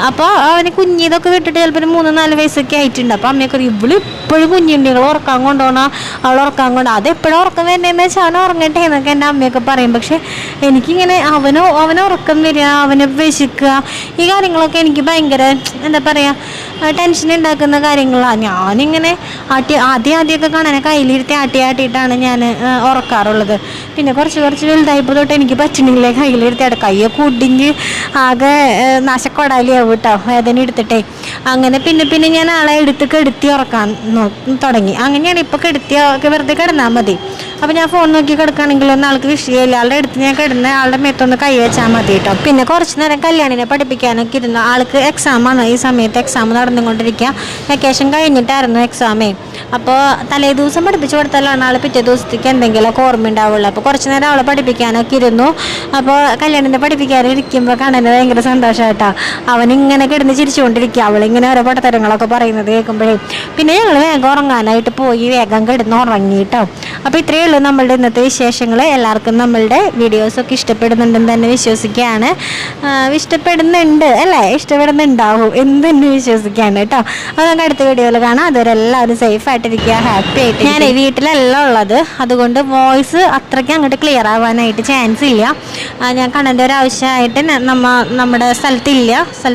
അപ്പോൾ അവന് കുഞ്ഞിതൊക്കെ വിട്ടിട്ട് ചിലപ്പോൾ 3-4 വയസ്സൊക്കെ ആയിട്ടുണ്ട്. അപ്പോൾ അമ്മയൊക്കെ പറയും ഇവള് ഇപ്പോഴും കുഞ്ഞുണ്ണികൾ ഉറക്കാൻ കൊണ്ടുപോകണം, അവൾ ഉറക്കാൻ കൊണ്ട് അതെപ്പോഴും ഉറക്കം വരുന്നതെന്ന് വെച്ചാൽ അവൻ ഉറങ്ങട്ടെ എന്നൊക്കെ എൻ്റെ അമ്മയൊക്കെ പറയും. പക്ഷെ എനിക്കിങ്ങനെ അവന് ഉറക്കം വരിക, അവന് വിശക്കുക, ഈ കാര്യങ്ങളൊക്കെ എനിക്ക് ഭയങ്കര എന്താ പറയുക ടെൻഷൻ ഉണ്ടാക്കുന്ന കാര്യങ്ങളാണ്. ഞാനിങ്ങനെ ആദ്യമൊക്കെ കാണാൻ കയ്യിലിരുത്തി ആട്ടിയിട്ടാണ് ഞാൻ ഉറക്കാറുള്ളത്. പിന്നെ കുറച്ച് വലുതായപ്പോൾ തൊട്ട് എനിക്ക് പറ്റണില്ല കയ്യിലിരുത്തിയായിട്ട്. കയ്യൊക്കെ ഒടിഞ്ഞ് ആകെ നാശക്കൊടാലിയാവും കേട്ടോ, വേദന എടുത്തിട്ടേ. അങ്ങനെ പിന്നെ ഞാൻ ആളെ കെടുത്തി ഉറക്കാൻ തുടങ്ങി. അങ്ങനെയാണ് ഇപ്പോൾ വെറുതെ കിടന്നാൽ മതി. അപ്പോൾ ഞാൻ ഫോൺ നോക്കി കിടക്കുകയാണെങ്കിൽ ഒന്നും ആൾക്ക് വിഷയമില്ല. ആളുടെ അടുത്ത് ഞാൻ കിടന്ന് ആളുടെ മേത്തൊന്ന് കൈ വെച്ചാൽ മതി കേട്ടോ. പിന്നെ കുറച്ച് നേരം കല്യാണിനെ പഠിപ്പിക്കാനൊക്കെ ഇരുന്നു. ആൾക്ക് എക്സാമാണ് ഈ സമയത്ത്, എക്സാം നടന്നുകൊണ്ടിരിക്കുക. വെക്കേഷൻ കഴിഞ്ഞിട്ടായിരുന്നു എക്സാമേ. അപ്പോൾ തലേ ദിവസം പഠിപ്പിച്ചു കൊടുത്താലാണ് ആൾ പിറ്റേ ദിവസത്തേക്ക് എന്തെങ്കിലുമൊക്കെ ഓർമ്മ ഉണ്ടാവുള്ളൂ. അപ്പോൾ കുറച്ച് നേരം അവളെ പഠിപ്പിക്കാനൊക്കെ ഇരുന്നു. അപ്പോൾ കല്യാണിനെ പഠിപ്പിക്കാനിരിക്കുമ്പോൾ കാണാൻ ഭയങ്കര സന്തോഷം കേട്ടോ. അവനിങ്ങനെ കിടന്ന് ചിരിച്ചുകൊണ്ടിരിക്കുക, അവളിങ്ങനെ ഓരോ പൊട്ടത്തരങ്ങളൊക്കെ പറയുന്നത് കേൾക്കുമ്പോഴേ. പിന്നെ ഞങ്ങൾ വേഗം ഉറങ്ങാനായിട്ട് പോയി വേഗം കിടന്ന് ഉറങ്ങി കേട്ടോ. അപ്പോൾ ഇത്രയേ ഉള്ളൂ നമ്മളുടെ ഇന്നത്തെ വിശേഷങ്ങൾ. എല്ലാവർക്കും നമ്മളുടെ വീഡിയോസൊക്കെ ഇഷ്ടപ്പെടുന്നുണ്ടെന്ന് തന്നെ വിശ്വസിക്കുകയാണ്. ഇഷ്ടപ്പെടുന്നുണ്ട് അല്ലേ, ഇഷ്ടപ്പെടുന്നുണ്ടാവും എന്ന് തന്നെ വിശ്വസിക്കുകയാണ് കേട്ടോ. അപ്പോൾ നമുക്ക് അടുത്ത വീഡിയോയിൽ കാണാം. അതുവരെ എല്ലാവരും സേഫ് ആയിട്ടിരിക്കുക, ഹാപ്പി ആയിട്ട്. ഞാൻ വീട്ടിലല്ല ഉള്ളത്, അതുകൊണ്ട് വോയിസ് അത്രയ്ക്ക് അങ്ങോട്ട് ക്ലിയർ ആവാനായിട്ട് ചാൻസ് ഇല്ല. ഞാൻ കണ്ണൻ്റെ ഒരു ആവശ്യമായിട്ട് നമ്മുടെ സ്ഥലത്തു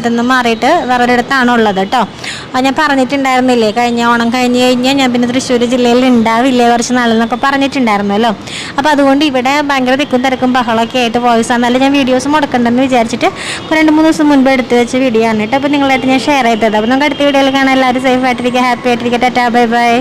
നിന്ന് മാറിയിട്ട് വേറൊരിടത്താണ് ഉള്ളത് കേട്ടോ. ഞാൻ പറഞ്ഞിട്ടുണ്ടായിരുന്നില്ലേ, കഴിഞ്ഞ ഓണം കഴിഞ്ഞ് കഴിഞ്ഞാൽ ഞാൻ പിന്നെ തൃശ്ശൂർ ജില്ലയിൽ ഉണ്ടാവില്ല കുറച്ച് നാളെന്നൊക്കെ പറഞ്ഞിട്ടുണ്ടായിരുന്നല്ലോ. അപ്പോൾ അതുകൊണ്ട് ഇവിടെ ഭയങ്കര തിക്കും തിരക്കും ബഹളമൊക്കെ ആയിട്ട് വോയിസ് ആണെന്നല്ല ഞാൻ വീഡിയോസ് മുടക്കണ്ടെന്ന് വിചാരിച്ചിട്ട് 2-3 ദിവസം മുൻപ് എടുത്ത് വെച്ച വീഡിയോ ആണ് കേട്ടോ. അപ്പോൾ നിങ്ങളായിട്ട് ഞാൻ ഷെയർ ചെയ്തത്. അപ്പോൾ നമുക്ക് അടുത്ത വീഡിയോയിൽ കാണാൻ. എല്ലാവരും സേഫ് ആയിട്ടിരിക്കുക, ഹാപ്പി ആയിട്ടിരിക്കുക. Tata, bye bye.